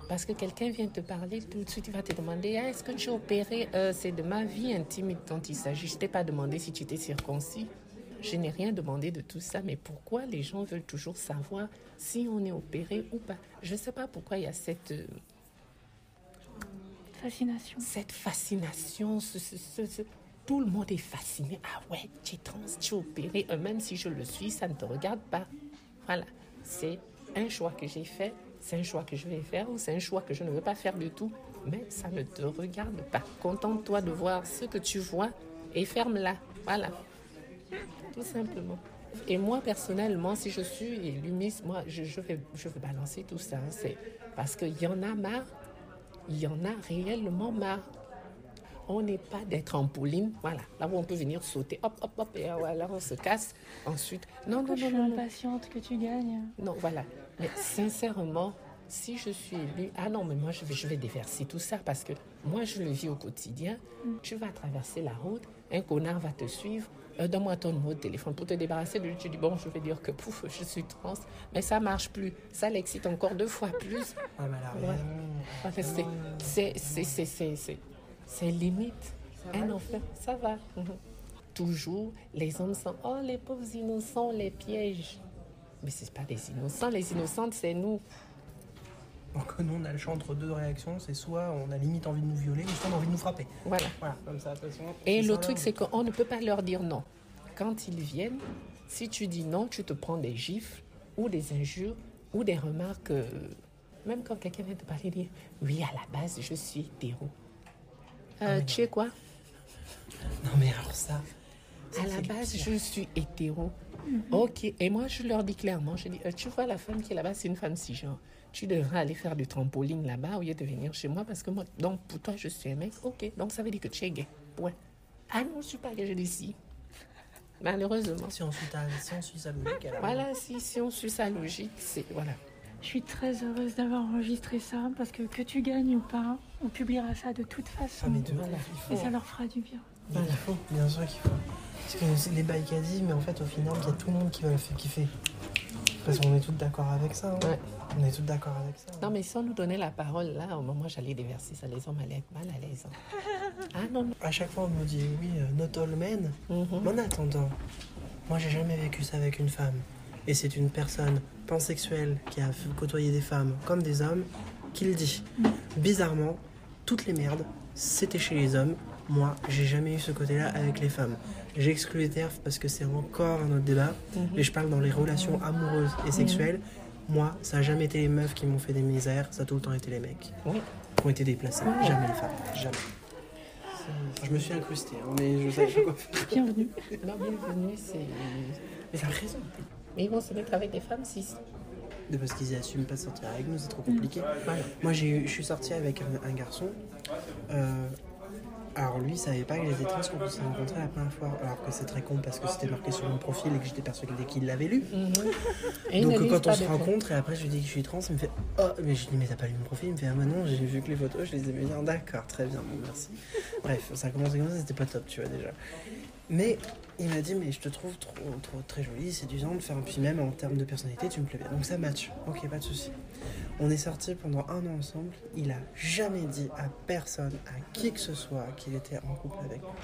Parce que quelqu'un vient te parler, tout de suite, il va te demander, est-ce que tu es opéré? C'est de ma vie intime dont il s'agit. Je ne t'ai pas demandé si tu étais circoncis. Je n'ai rien demandé de tout ça. Mais pourquoi les gens veulent toujours savoir si on est opéré ou pas? Je ne sais pas pourquoi il y a cette... fascination. Cette fascination. Tout le monde est fasciné. Ah ouais, tu es trans, tu es opéré. Même si je le suis, ça ne te regarde pas. Voilà. C'est un choix que j'ai fait. C'est un choix que je vais faire ou c'est un choix que je ne veux pas faire du tout. Mais ça ne te regarde pas. Contente-toi de voir ce que tu vois et ferme-la. Voilà. Tout simplement. Et moi, personnellement, si je suis élue Miss, moi, je vais balancer tout ça. C'est parce qu'il y en a marre. Il y en a réellement marre. On n'est pas des trampolines. Voilà. Là où on peut venir sauter. Hop, hop, hop. Et voilà, on se casse. Ensuite, non. Je suis impatiente que tu gagnes. Non, voilà. Mais sincèrement, si je suis élue, ah non, mais moi, je vais déverser tout ça parce que moi, je le vis au quotidien. Tu vas traverser la route, un connard va te suivre. Donne-moi ton numéro de téléphone pour te débarrasser de lui. Tu dis, bon, je vais dire que pouf, je suis trans. Mais ça ne marche plus. Ça l'excite encore 2 fois plus. Ah, mais alors, c'est limite. Un enfer, ça va. Toujours, les hommes sont, oh, les pauvres innocents, les pièges. Mais ce n'est pas des innocents. Les innocentes, c'est nous. Donc nous, on a le choix entre 2 réactions. C'est soit on a limite envie de nous violer, ou soit on a envie de nous frapper. Voilà. Comme ça, de toute façon. Et le truc, c'est qu'on ne peut pas leur dire non. Quand ils viennent, si tu dis non, tu te prends des gifles ou des injures ou des remarques. Même quand quelqu'un vient te parler, dire oui, à la base, je suis hétéro. Tu es quoi? Non, mais alors ça... À la base, je suis hétéro. Ok. Et moi, je leur dis clairement, je dis, tu vois, la femme qui est là-bas, c'est une femme cisgenre. Tu devrais aller faire du trampoline là-bas au lieu de venir chez moi parce que moi, donc pour toi, je suis un mec. Ok. Donc ça veut dire que tu es gay. Ouais. Ah non, je ne suis pas gay, je dis si. Malheureusement. Si on suit sa logique. Voilà, si on suit sa logique, c'est... Voilà. Je suis très heureuse d'avoir enregistré ça parce que tu gagnes ou pas, on publiera ça de toute façon. Ah, mais et ça leur fera du bien. Voilà. Il faut, bien sûr qu'il faut. Parce que les bails qu'a dit, mais en fait, au final, il y a tout le monde qui va le faire kiffer. Parce qu'on est tous d'accord avec ça. Hein. Ouais. On est tous d'accord avec ça. Non, mais si on nous donnait la parole, là, au moment où j'allais déverser ça, les hommes allaient être mal à l'aise. Ah non. À chaque fois, on nous dit, oui, not all men. Mais en attendant, moi, j'ai jamais vécu ça avec une femme. Et c'est une personne pansexuelle qui a côtoyé des femmes comme des hommes qui le dit. Bizarrement, toutes les merdes, c'était chez les hommes. Moi, j'ai jamais eu ce côté-là avec les femmes. J'exclus les TERF parce que c'est encore un autre débat. Mais je parle dans les relations amoureuses et sexuelles. Moi, ça n'a jamais été les meufs qui m'ont fait des misères. Ça a tout le temps été les mecs qui ont été déplacés. Jamais les femmes. Jamais. Je me suis incrusté, hein, mais je savais pas quoi faire. Bienvenue. Non, bienvenue, c'est... Mais t'as raison. Mais ils vont se mettre avec des femmes cis. Parce qu'ils n'assument pas de sortir avec nous, c'est trop compliqué. Moi, je suis sorti avec un garçon. Alors lui, il savait pas que j'étais trans quand on s'est rencontrés la première fois. Alors que c'est très con parce que c'était marqué sur mon profil et que j'étais persuadée qu'il l'avait lu. Et Donc quand on se rencontre et après je lui dis que je suis trans, il me fait « Oh, mais je lui dis mais t'as pas lu mon profil ?» Il me fait « Ah mais non, j'ai vu que les photos, je les ai bien. D'accord, très bien, bon, merci. » Bref, ça a commencé comme ça, c'était pas top, tu vois déjà. Mais il m'a dit « Mais je te trouve très jolie, séduisante, puis même en termes de personnalité, tu me plais bien. » Donc ça match, ok, pas de souci. On est sortis pendant 1 an ensemble. Il a jamais dit à personne, à qui que ce soit, qu'il était en couple avec moi.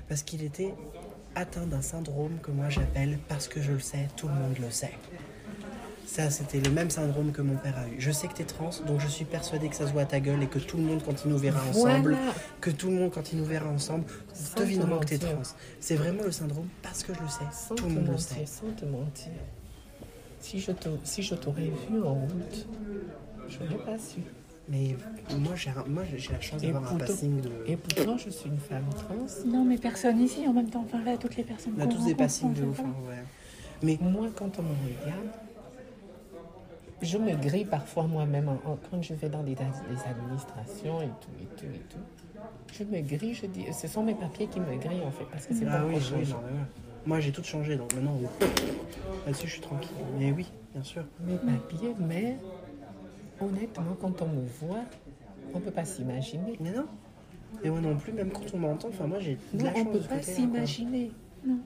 Parce qu'il était atteint d'un syndrome que moi j'appelle « parce que je le sais, tout le monde le sait ». Ça, c'était le même syndrome que mon père a eu. Je sais que t'es trans, donc je suis persuadée que ça se voit à ta gueule et que tout le monde, quand il nous verra ensemble, devineront que t'es trans. C'est vraiment le syndrome « parce que je le sais, tout le monde le sait ». Sans te mentir. Si je t'aurais vu en route, je n'aurais pas su. Mais moi, j'ai la chance d'avoir un passing de... Et pourtant, je suis une femme trans. Non, mais personne ici en même temps. Enfin, là, toutes les personnes. On a tous des passings de ouf. Hein, ouais. Mais moi, quand on me regarde, je me grille parfois moi-même quand je vais dans des administrations et tout. Je me grille, je dis, ce sont mes papiers qui me grillent en fait, parce que c'est pas autre chose. Non, ouais. Moi, j'ai tout changé, donc maintenant, là-dessus, je suis tranquille. Mais oui, bien sûr. Mes papiers, mais honnêtement, quand on me voit, on ne peut pas s'imaginer. Mais non. Et moi non plus, même quand on m'entend, enfin moi j'ai de la chance. On ne peut pas s'imaginer. Non.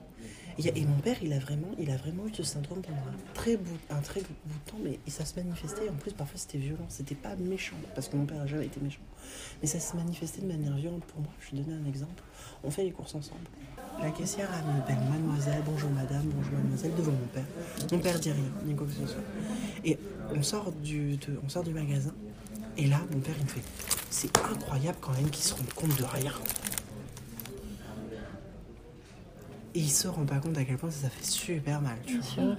Et mon père, il a vraiment eu ce syndrome pendant un très bout de temps, mais ça se manifestait, en plus parfois c'était violent, c'était pas méchant, parce que mon père n'a jamais été méchant, mais ça se manifestait de manière violente pour moi. Je vais donner un exemple, on fait les courses ensemble. La caissière m'appelle mademoiselle, bonjour madame, bonjour mademoiselle, devant mon père. Mon père dit rien, ni quoi que ce soit. Et on sort du magasin, et là, mon père, il me fait, c'est incroyable quand même qu'il se rende compte de rien. Et il se rend pas compte à quel point ça fait super mal, tu vois.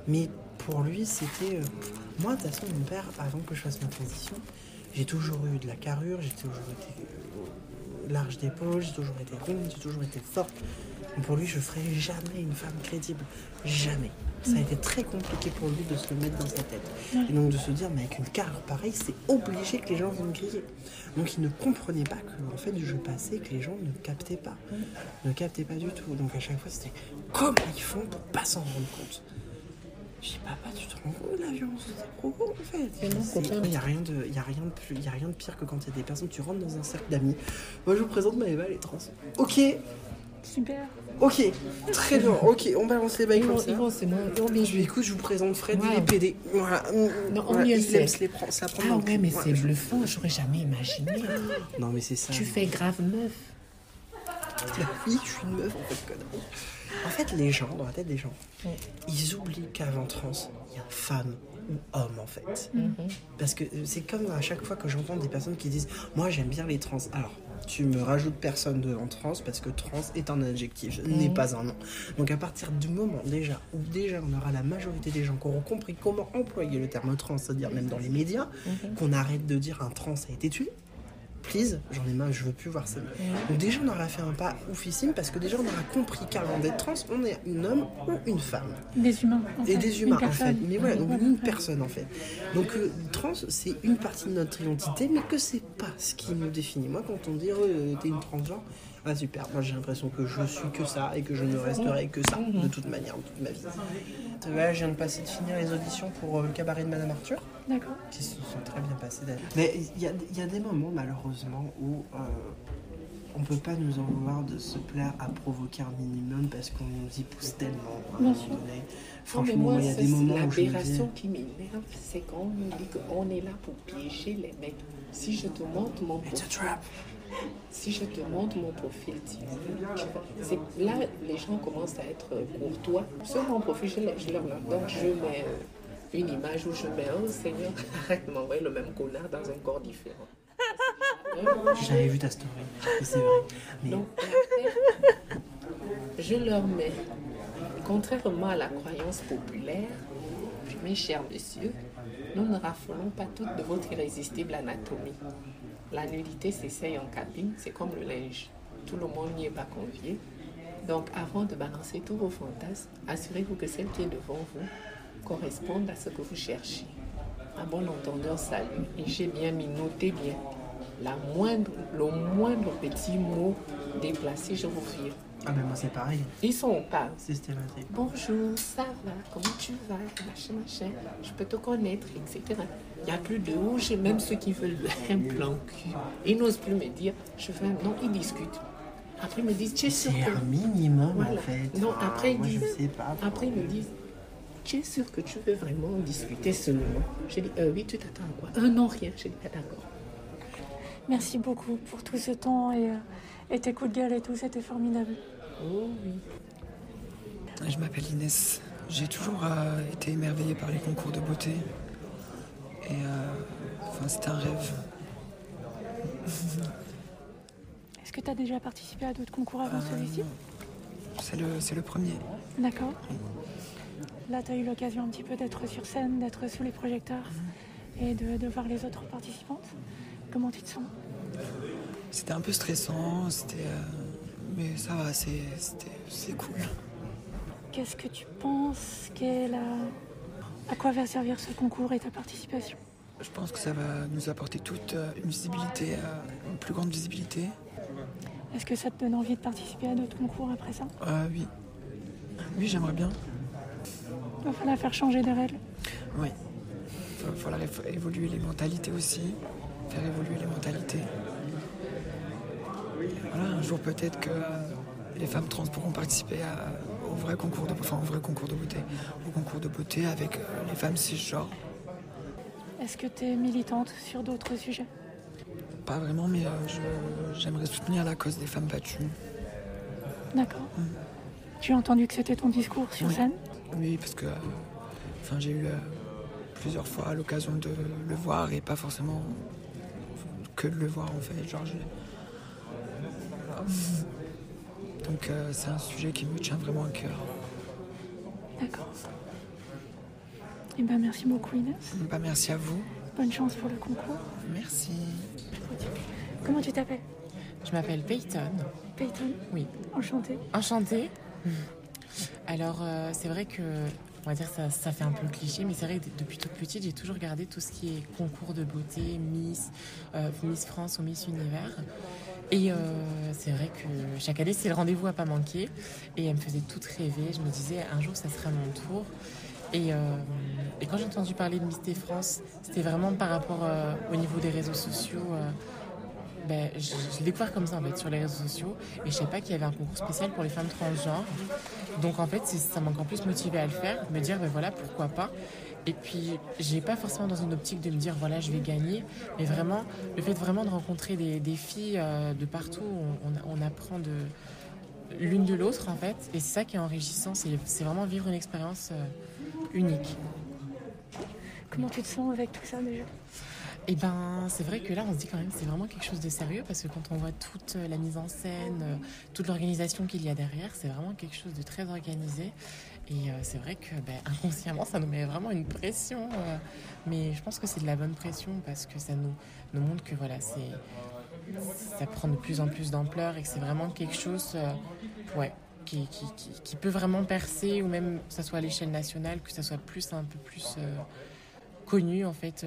Mais pour lui, c'était... Moi, de toute façon, mon père, avant que je fasse ma transition, j'ai toujours eu de la carrure, j'ai toujours été large d'épaule, j'ai toujours été ronde, j'ai toujours été forte. Donc pour lui, je ferai jamais une femme crédible. Jamais. Ça a été très compliqué pour lui de se le mettre dans sa tête. Et donc de se dire, mais avec une carrure pareille, c'est obligé que les gens vont me griller. Donc il ne comprenait pas que, en fait, je passais, que les gens ne captaient pas. Ne captaient pas du tout. Donc à chaque fois, c'était comment ils font pour pas s'en rendre compte. Je dis, papa, tu te rends compte de la violence de tes propos, en fait. Il n'y a rien de pire que quand il y a des personnes, tu rentres dans un cercle d'amis. Moi, je vous présente Maëva, elle est trans. Ok. Super. Ok, très bien. Ok, on balance les bails comme ça. C'est moi. Écoute, je vous présente Fred, il est PD. Voilà. Non, voilà. Il aime se les prendre. Ça prend ouais, mais c'est bluffant, j'aurais jamais imaginé. Non, mais c'est ça. Tu fais grave meuf. Oui, je suis une meuf, en fait, connard. En fait, les gens, dans la tête des gens, ils oublient qu'avant trans, il y a femme ou homme, en fait. Parce que c'est comme à chaque fois que j'entends des personnes qui disent « Moi, j'aime bien les trans ». Alors, tu me rajoutes personne devant trans parce que trans est un adjectif, n'est pas un nom. Donc à partir du moment où on aura la majorité des gens qui auront compris comment employer le terme trans, c'est-à-dire même dans les médias, qu'on arrête de dire un trans a été tué, please, j'en ai marre, je veux plus voir ça. Donc déjà on aura fait un pas oufissime parce que déjà on aura compris qu'avant d'être trans, on est un homme ou une femme. Des humains. Et des humains en fait. Mais voilà, donc une personne en fait. Donc trans c'est une partie de notre identité, mais que c'est pas ce qui nous définit. Moi quand on dit t'es une transgenre, ah super, moi j'ai l'impression que je suis que ça et que je ne resterai que ça de toute manière, de toute ma vie. Là, je viens de finir les auditions pour le cabaret de Madame Arthur. D'accord. Qui se sont très bien passées d'ailleurs. Mais il y a des moments malheureusement où on ne peut pas nous en vouloir de se plaire à provoquer un minimum parce qu'on nous y pousse tellement à un moment donné. Franchement, il y a des moments où je me dis... L'aberration qui m'énerve, c'est quand on nous dit qu'on est là pour piéger les mecs. Si je te montre mon profil... Si je te montre mon profil, là, les gens commencent à être courtois. Sur mon profil, je leur donne, je mets une image où je mets « Oh Seigneur, arrête de m'envoyer le même connard dans un corps différent. » J'avais vu ta story, c'est vrai. Mais... Donc, je leur mets, contrairement à la croyance populaire, mes chers messieurs, nous ne raffolons pas toutes de votre irrésistible anatomie. La nudité s'essaye en cabine, c'est comme le linge. Tout le monde n'y est pas convié. Donc, avant de balancer tous vos fantasmes, assurez-vous que celle qui est devant vous corresponde à ce que vous cherchez. Un bon entendeur, salut. Et j'ai bien mis, notez bien. le moindre petit mot déplacé, je refuse. Ah ben moi c'est pareil. Ils sont pas. Systématique. Bonjour, ça va, comment tu vas, machin, je peux te connaître, etc. Il n'y a plus de rouge, même ceux qui veulent un plan cul. Ils n'osent plus me dire, je veux un... Non, ils discutent. Après, ils me disent, tu es sûr C'est que... un minimum Voilà. en fait. Non, après, moi, ils disent... je sais pas. Après, ils me disent, tu es sûr que tu veux vraiment discuter seulement? J'ai dit, oui, tu t'attends à quoi? Non, rien. J'ai dit, d'accord. Merci beaucoup pour tout ce temps et tes coups de gueule et tout, c'était formidable. Oh oui. Je m'appelle Inès. J'ai toujours été émerveillée par les concours de beauté. Et c'était un rêve. Est-ce que tu as déjà participé à d'autres concours avant celui-ci? C'est le premier. D'accord. Là, tu as eu l'occasion un petit peu d'être sur scène, d'être sous les projecteurs et de voir les autres participantes. Comment tu te sens? C'était un peu stressant, mais ça va, c'est cool. Qu'est-ce que tu penses à quoi va servir ce concours et ta participation? Je pense que ça va nous apporter toute une visibilité, une plus grande visibilité. Est-ce que ça te donne envie de participer à d'autres concours après ça? Oui. Oui, j'aimerais bien. Il va falloir faire changer des règles. Oui. Il va falloir évoluer les mentalités aussi. Faire évoluer les mentalités. Voilà, un jour peut-être que les femmes trans pourront participer au vrai concours de beauté. Au concours de beauté avec les femmes cisgenres. Est-ce que tu es militante sur d'autres sujets? Pas vraiment, mais j'aimerais soutenir la cause des femmes battues. D'accord. Tu as entendu que c'était ton discours sur scène? Oui, parce que j'ai eu plusieurs fois l'occasion de le voir et pas forcément que de le voir en fait. Donc c'est un sujet qui me tient vraiment à cœur. D'accord. Eh ben merci beaucoup Inès. Merci à vous. Bonne chance pour le concours. Merci. Comment tu t'appelles? Je m'appelle Peyton. Peyton? Oui. Enchantée. Enchantée. Alors c'est vrai que, on va dire ça fait un peu cliché, mais c'est vrai que depuis toute petite, j'ai toujours regardé tout ce qui est concours de beauté, Miss France ou Miss Univers. Et c'est vrai que chaque année, c'est le rendez-vous à pas manquer. Et elle me faisait toute rêver. Je me disais, un jour, ça sera mon tour. Et quand j'ai entendu parler de Miss France, c'était vraiment par rapport au niveau des réseaux sociaux. Je l'ai découvert comme ça en fait sur les réseaux sociaux et je savais pas qu'il y avait un concours spécial pour les femmes transgenres. Donc en fait ça m'a encore plus motivée à le faire, de me dire voilà pourquoi pas. Et puis j'ai pas forcément dans une optique de me dire voilà je vais gagner, mais vraiment le fait vraiment de rencontrer des filles de partout, on apprend l'une de l'autre en fait, et c'est ça qui est enrichissant, c'est vraiment vivre une expérience unique. Comment tu te sens avec tout ça déjà? Et c'est vrai que là on se dit quand même c'est vraiment quelque chose de sérieux parce que quand on voit toute la mise en scène, toute l'organisation qu'il y a derrière, c'est vraiment quelque chose de très organisé et c'est vrai que inconsciemment ça nous met vraiment une pression, mais je pense que c'est de la bonne pression parce que ça nous montre que voilà ça prend de plus en plus d'ampleur et que c'est vraiment quelque chose qui peut vraiment percer ou même que ça soit à l'échelle nationale, que ça soit un peu plus connu en fait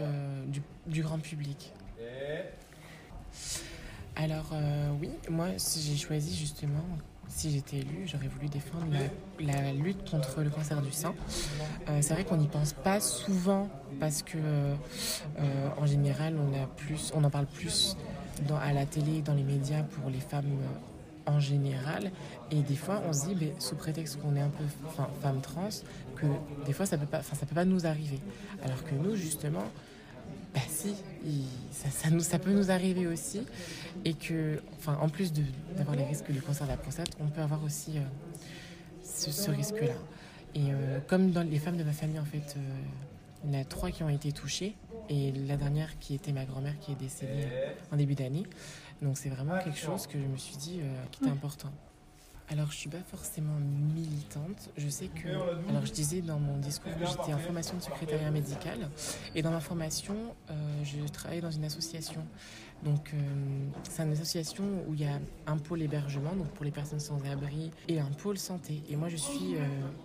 du grand public. Alors oui, moi j'ai choisi justement, si j'étais élue, j'aurais voulu défendre la lutte contre le cancer du sein. C'est vrai qu'on n'y pense pas souvent parce que en général on en parle plus à la télé, dans les médias pour les femmes en général, et des fois on se dit sous prétexte qu'on est un peu femme trans que des fois ça peut pas nous arriver, alors que nous justement si ça peut nous arriver aussi, et que en plus d'avoir les risques du cancer de la prostate, on peut avoir aussi ce risque là, et comme dans les femmes de ma famille en fait il y en a 3 qui ont été touchées et la dernière qui était ma grand-mère qui est décédée en début d'année. Donc c'est vraiment quelque chose que je me suis dit qui était important. Alors je suis pas forcément militante. Je sais que, alors je disais dans mon discours que j'étais en formation de secrétariat médical, et dans ma formation je travaille dans une association. Donc c'est une association où il y a un pôle hébergement, donc pour les personnes sans abri, et un pôle santé. Et moi je suis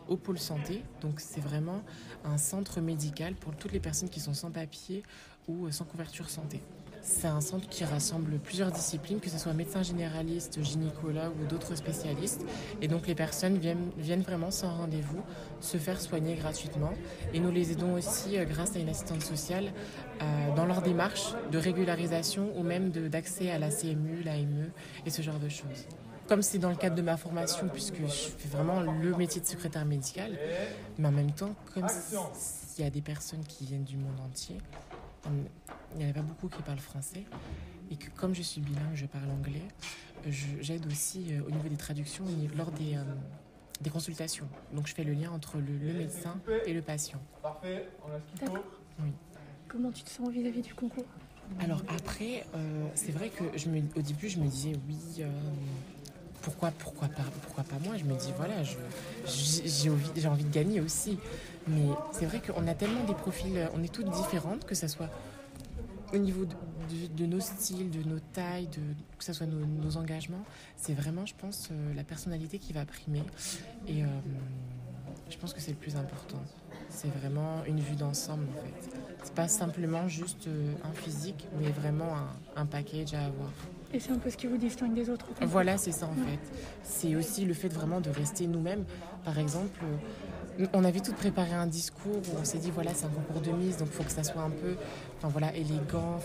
au pôle santé, donc c'est vraiment un centre médical pour toutes les personnes qui sont sans papier ou sans couverture santé. C'est un centre qui rassemble plusieurs disciplines, que ce soit médecins généralistes, gynécologues ou d'autres spécialistes. Et donc les personnes viennent vraiment sans rendez-vous se faire soigner gratuitement. Et nous les aidons aussi grâce à une assistante sociale dans leur démarche de régularisation ou même d'accès à la CMU, l'AME et ce genre de choses. Comme c'est dans le cadre de ma formation, puisque je fais vraiment le métier de secrétaire médical, mais en même temps, comme il y a des personnes qui viennent du monde entier, il n'y en a pas beaucoup qui parlent français, et que comme je suis bilingue, je parle anglais, j'aide aussi au niveau des traductions lors des consultations. Donc je fais le lien entre le médecin et le patient. Parfait, on a ce qu'il faut. Oui. Comment tu te sens vis-à-vis du concours? Alors après, c'est vrai que au début, je me disais oui... Pourquoi pas moi? Je me dis, voilà, j'ai envie de gagner aussi. Mais c'est vrai qu'on a tellement des profils, on est toutes différentes, que ce soit au niveau de nos styles, de nos tailles, que ce soit nos engagements. C'est vraiment, je pense, la personnalité qui va primer. Et je pense que c'est le plus important. C'est vraiment une vue d'ensemble, en fait. C'est pas simplement juste un physique, mais vraiment un package à avoir. Et c'est un peu ce qui vous distingue des autres concours. Voilà, c'est ça en fait. C'est aussi le fait vraiment de rester nous-mêmes. Par exemple, on avait toutes préparé un discours où on s'est dit, voilà, c'est un concours de Miss, donc il faut que ça soit un peu élégant,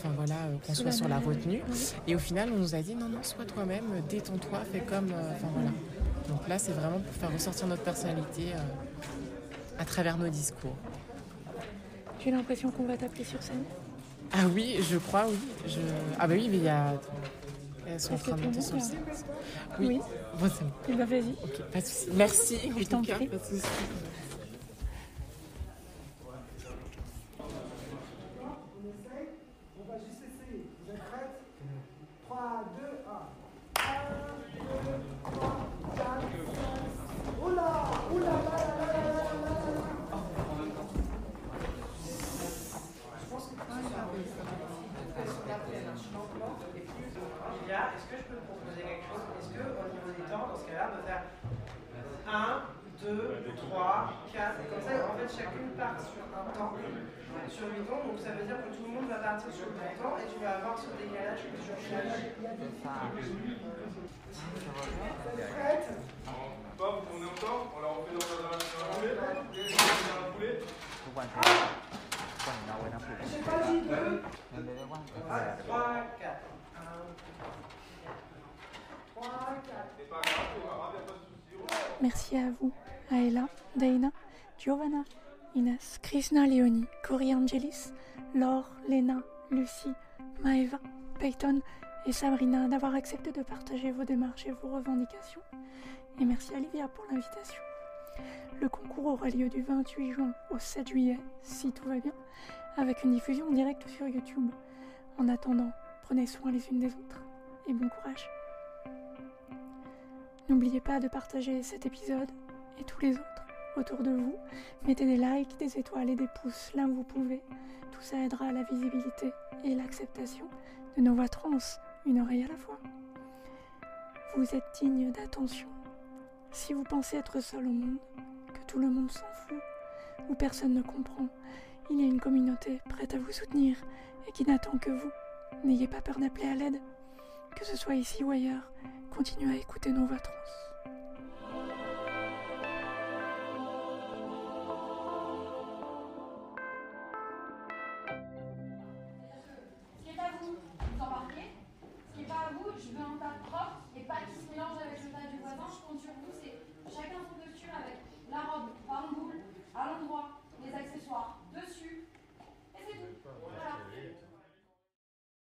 qu'on soit sur la retenue. Et au final, on nous a dit, non, sois toi-même, détends-toi, fais comme... voilà. Donc là, c'est vraiment pour faire ressortir notre personnalité à travers nos discours. J'ai l'impression qu'on va t'appeler sur scène. Ah oui, je crois, oui. Ah bah oui, mais il y a... Elles sont en train de monter sur le scène. Oui. Bon, c'est bon. Eh ben, vas-y. Ok, pas de souci. Merci. Je t'en prie. Pas de souci. On va juste essayer. Vous êtes prêtes? 3, 2, 1. 1, 2, 3, 4, 5. Oula! Oula! Je pense que quand il a est-ce que je peux te proposer quelque chose? Est-ce qu'au niveau des temps, dans ce cas-là, on peut faire 1, 2, 3, 4, et comme ça, en fait, chacune part sur un temps, sur 8 ans, donc ça veut dire que tout le monde va partir sur le même temps, et tu vas avoir ce décalage que sur chaque. Prête? Pas, vous tournez autant, on leur refait dans la roulée, J'ai pas dit 2. 3, 4. Merci à vous, à Ella, Dana, Giovanna, Inès, Krishna, Léonie, Cory Angelis, Laure, Léna, Lucie, Maëva, Peyton et Sabrina d'avoir accepté de partager vos démarches et vos revendications. Et merci à Livia pour l'invitation. Le concours aura lieu du 28 juin au 7 juillet, si tout va bien, avec une diffusion en direct sur YouTube. En attendant, prenez soin les unes des autres et bon courage. N'oubliez pas de partager cet épisode et tous les autres autour de vous. Mettez des likes, des étoiles et des pouces là où vous pouvez. Tout ça aidera à la visibilité et l'acceptation de nos voix trans, une oreille à la fois. Vous êtes digne d'attention. Si vous pensez être seul au monde, que tout le monde s'en fout, ou personne ne comprend, il y a une communauté prête à vous soutenir et qui n'attend que vous. N'ayez pas peur d'appeler à l'aide. Que ce soit ici ou ailleurs, continuez à écouter nos voix trans. Ce qui est à vous, vous embarquez. Ce qui n'est pas à vous, je veux un tas propre et pas qui se mélange avec le tas du voisin.